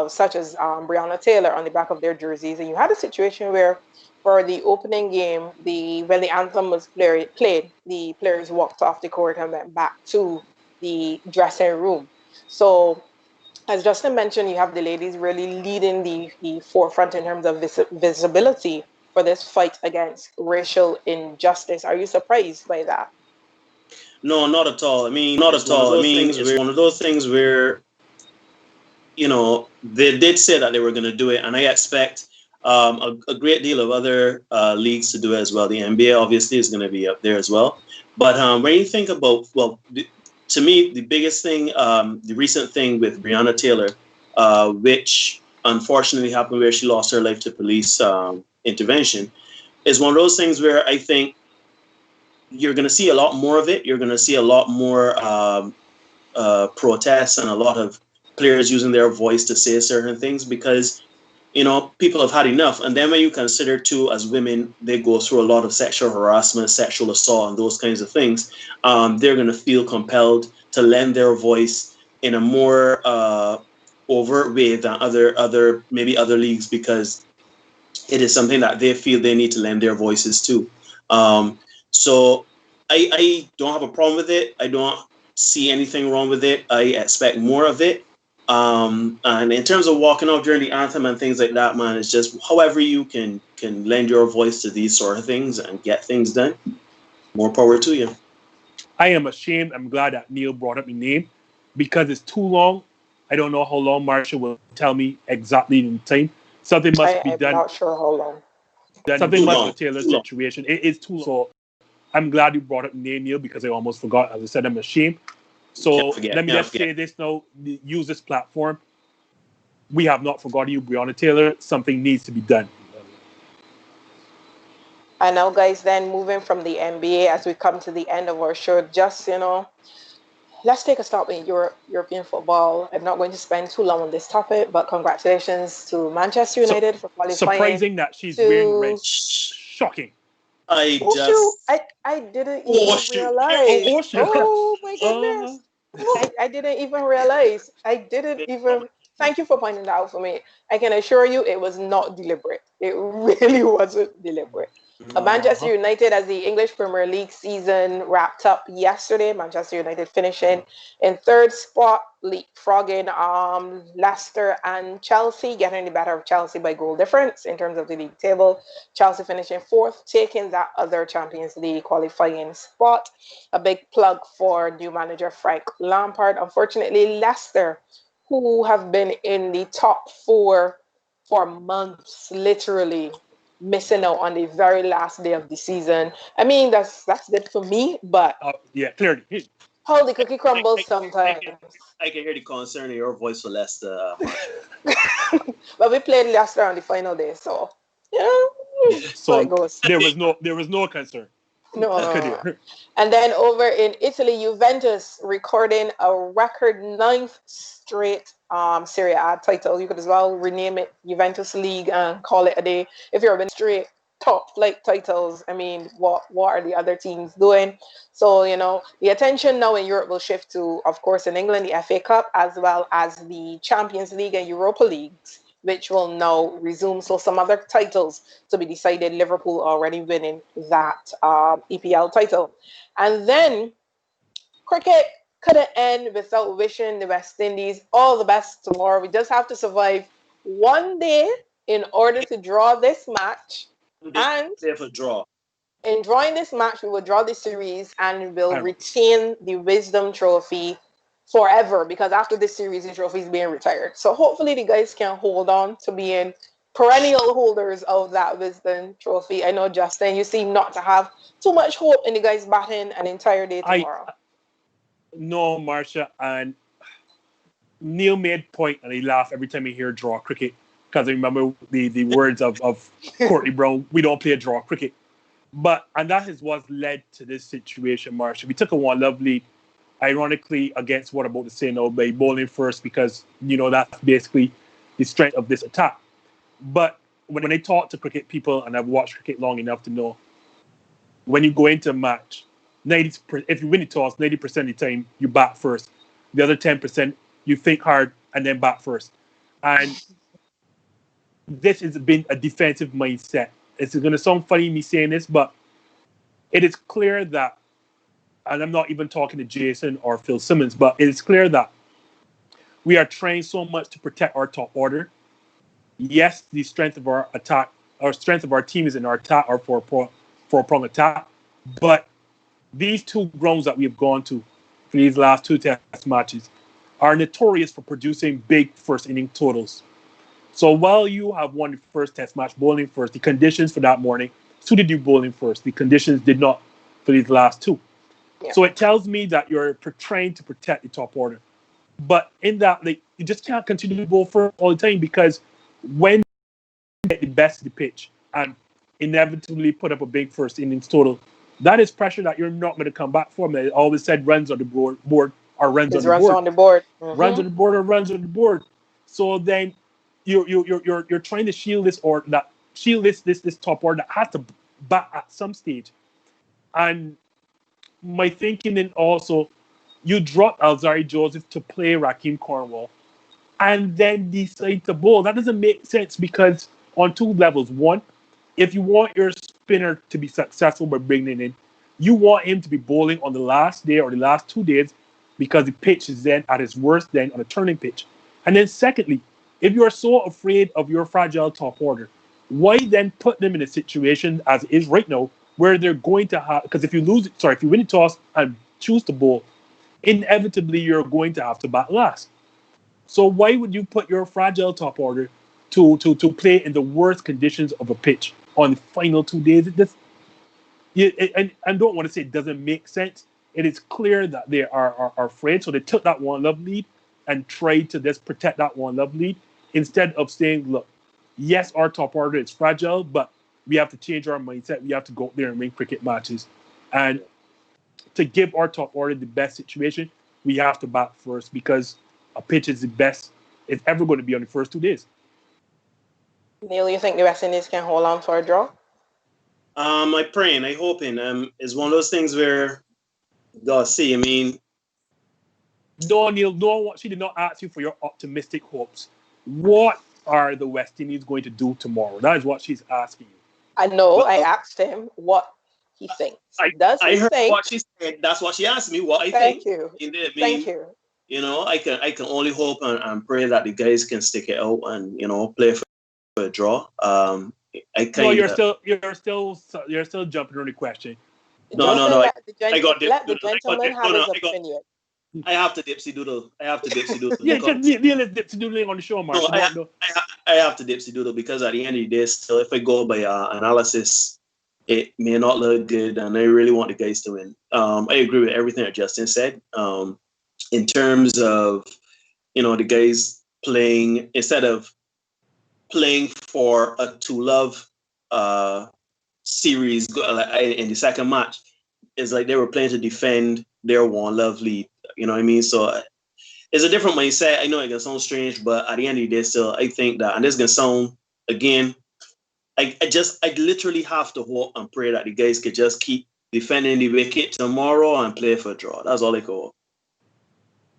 Speaker 3: such as Breonna Taylor on the back of their jerseys. And you had a situation where, for the opening game, when the anthem was played, the players walked off the court and went back to the dressing room. So, as Justin mentioned, you have the ladies really leading the forefront in terms of visibility for this fight against racial injustice. Are you surprised by that?
Speaker 6: No, not at all. I mean, not at all. I mean, it's one of those things where, they did say that they were going to do it, and I expect a great deal of other leagues to do it as well. The NBA obviously is going to be up there as well. But when you think about, to me, the biggest thing, the recent thing with Breonna Taylor, which unfortunately happened where she lost her life to police intervention, is one of those things where I think you're going to see a lot more of it. You're going to see a lot more protests and a lot of players using their voice to say certain things because, people have had enough. And then when you consider too, as women, they go through a lot of sexual harassment, sexual assault, and those kinds of things. They're going to feel compelled to lend their voice in a more overt way than other leagues because it is something that they feel they need to lend their voices to. So I don't have a problem with it. I don't see anything wrong with it. I expect more of it. And in terms of walking off during the anthem and things like that, man, it's just however you can lend your voice to these sort of things and get things done. More power to you.
Speaker 5: I am ashamed. I'm glad that Neil brought up the name because it's too long. I don't know how long Marsha will tell me exactly in time. Something must be done.
Speaker 3: I'm not sure how long.
Speaker 5: Something must be with Taylor's situation. It is too long. So I'm glad you brought up the name, Neil, because I almost forgot. As I said, I'm ashamed. So let me just say this now. Use this platform. We have not forgotten you, Breonna Taylor. Something needs to be done.
Speaker 3: And now, guys, then moving from the NBA as we come to the end of our show, just, let's take a stop in European football. I'm not going to spend too long on this topic, but congratulations to Manchester United for qualifying.
Speaker 5: Surprising that she's wearing red. Shocking.
Speaker 3: I didn't even realize. Oh my goodness. I didn't even realize. Thank you for pointing that out for me. I can assure you it was not deliberate. It really wasn't deliberate. Manchester United, as the English Premier League season wrapped up yesterday, Manchester United finishing in third spot, leapfrogging Leicester and Chelsea, getting the better of Chelsea by goal difference in terms of the league table. Chelsea finishing fourth, taking that other Champions League qualifying spot. A big plug for new manager Frank Lampard. Unfortunately, Leicester, who have been in the top four for months, literally missing out on the very last day of the season. I mean, that's good for me, but
Speaker 5: yeah, clearly.
Speaker 3: How the cookie crumbles sometimes.
Speaker 6: I can hear the concern in your voice for Leicester.
Speaker 3: But we played Leicester on the final day, so so it goes.
Speaker 5: There was no concern.
Speaker 3: No. And then over in Italy, Juventus recording a record 9th straight Serie A title. You could as well rename it Juventus League and call it a day. If you're been straight top flight titles, I mean, what are the other teams doing? So, the attention now in Europe will shift to, of course, in England, the FA Cup, as well as the Champions League and Europa Leagues, which will now resume. So some other titles to be decided. Liverpool already winning that EPL title. And then cricket couldn't end without wishing the West Indies all the best tomorrow. We just have to survive one day in order to draw this match. And in drawing this match, we will draw the series and we'll retain the Wisdom Trophy forever, because after this series, the trophy is being retired. So hopefully the guys can hold on to being perennial holders of that Wisdom Trophy. I know, Justin, you seem not to have too much hope in the guys batting an entire day tomorrow.
Speaker 5: No, Marsha, and Neil made point, and he laughed every time he hear draw cricket, because I remember the words of Courtney Brown, we don't play draw cricket. And that is what led to this situation, Marsha. We took a 1-love lead, ironically, against what I'm about to say now, by bowling first, because, that's basically the strength of this attack. But when I talk to cricket people, and I've watched cricket long enough to know, when you go into a match, if you win the toss, 90% of the time, you bat first. The other 10%, you think hard and then bat first. And this has been a defensive mindset. It's going to sound funny me saying this, but it is clear that, and I'm not even talking to Jason or Phil Simmons, but it is clear that we are trying so much to protect our top order. Yes, the strength of our attack, our strength of our team is in our attack, our four-prong attack, but these two grounds that we've gone to for these last two test matches are notorious for producing big first inning totals. So while you have won the first test match bowling first, the conditions for that morning suited you bowling first. The conditions did not for these last two.
Speaker 3: Yeah.
Speaker 5: So it tells me that you're trying to protect the top order. But in that, like, you just can't continue to bowl first all the time, because when you get the best of the pitch and inevitably put up a big first innings total, that is pressure that you're not going to come back from. I always said runs on the board or runs on the board.
Speaker 3: On the board. Mm-hmm.
Speaker 5: Runs on the board or runs on the board. So then you're trying to shield this top order that has to bat at some stage. And my thinking then also, you drop Alzari Joseph to play Raheem Cornwall and then decide to bowl. That doesn't make sense, because on two levels. One, if you want your spinner to be successful by bringing it in, you want him to be bowling on the last day or the last 2 days, because the pitch is then at its worst then on a turning pitch. And then secondly, if you are so afraid of your fragile top order, why then put them in a situation as it is right now where they're going to have, because if you win the toss and choose to bowl, inevitably you're going to have to bat last. So why would you put your fragile top order to play in the worst conditions of a pitch on the final 2 days? And I don't want to say it doesn't make sense. It is clear that they are afraid. So they took that 1-love lead and tried to just protect that 1-love lead, instead of saying, look, yes, our top order is fragile, but we have to change our mindset. We have to go out there and win cricket matches. And to give our top order the best situation, we have to bat first, because a pitch is the best it's ever going to be on the first 2 days.
Speaker 3: Neil, you think the West Indies can hold on for a draw?
Speaker 6: I'm praying, I'm hoping. It's one of those things where, God see, I mean...
Speaker 5: No, Neil, she did not ask you for your optimistic hopes. What are the West Indies going to do tomorrow? That is what she's asking you.
Speaker 3: I know. I asked him what he thinks.
Speaker 6: I heard what she said. That's what she asked me. What I think.
Speaker 3: Thank you.
Speaker 6: Thank you. You know, I can only hope and pray that the guys can stick it out and play for a draw.
Speaker 5: You're still jumping on the question.
Speaker 6: No.
Speaker 3: Let the gentleman have his opinion.
Speaker 6: I have to dipsy doodle.
Speaker 5: Yeah, because Neil is dipsy doodling on the show, Mark.
Speaker 6: I have to dipsy doodle, because at the end of the day, still, if I go by analysis, it may not look good, and I really want the guys to win. I agree with everything that Justin said. In terms of, the guys playing, instead of playing for a 2-love series in the second match, it's like they were playing to defend their 1-love lead. You know what I mean? So it's a different mindset. I know it can sound strange, but at the end of the day, still, I think that, and this is going to sound, again, I literally have to hope and pray that the guys could just keep defending the wicket tomorrow and play for a draw. That's all I can hope.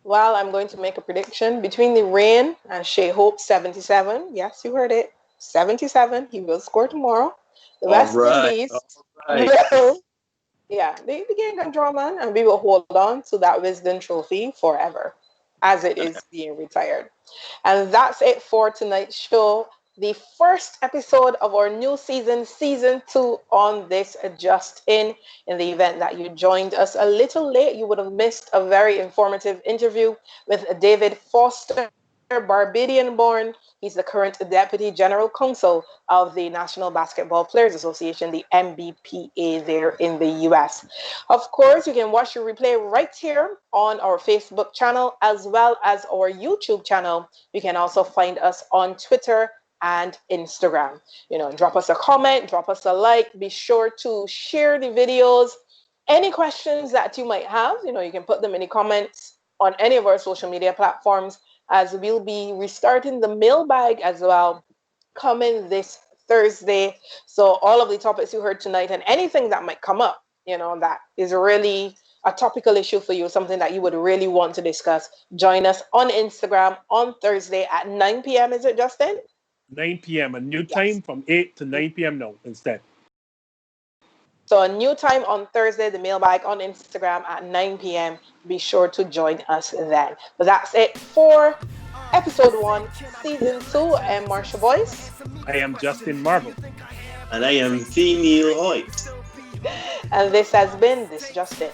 Speaker 3: Well, I'm going to make a prediction between the rain and Shea Hope 77. Yes, you heard it. 77. He will score tomorrow. The West Indies. Yeah, the game can draw, man, and we will hold on to that Wisden Trophy forever, as it is being retired. And that's it for tonight's show. The first episode of our new season 2 on this Just In the event that you joined us a little late, you would have missed a very informative interview with David Foster, Barbadian born. He's the current Deputy General Counsel of the National Basketball Players Association, the NBPA, there in the US. Of course, you can watch the replay right here on our Facebook channel as well as our YouTube channel. You can also find us on Twitter and Instagram. Drop us a comment, drop us a like. Be sure to share the videos. Any questions that you might have, you can put them in the comments on any of our social media platforms, as we'll be restarting the mailbag as well coming this Thursday. So all of the topics you heard tonight and anything that might come up, that is really a topical issue for you, something that you would really want to discuss, join us on Instagram on Thursday at 9 p.m. Is it, Justin?
Speaker 5: 9 p.m. A new time from 8 to 9 p.m. now instead.
Speaker 3: So a new time on Thursday, the mailbag on Instagram at 9 p.m. Be sure to join us then. But that's it for episode 1, season 2. I am Marsha Boyce.
Speaker 5: I am Justin Marvel.
Speaker 6: And I am Neil Hoyt.
Speaker 3: And this has been This Just In.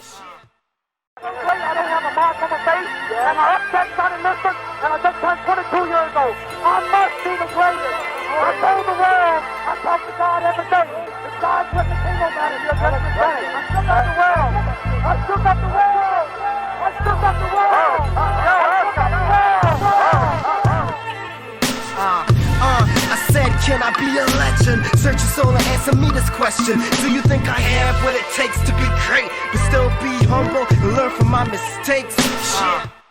Speaker 1: I don't have a mark on my face, and I upset Son Enlistment, and I just turned 22 years old. I must be the greatest. I told the world, I talk to God every day. The God's with the kingdom matter here just this day. I shook up the world. I shook up the world. I shook up the world. I shook up the world.
Speaker 2: I said, can I be a legend? Search your soul and answer me this question. Do you think I have what it takes to be great, but still be humble and learn from my mistakes? Shit.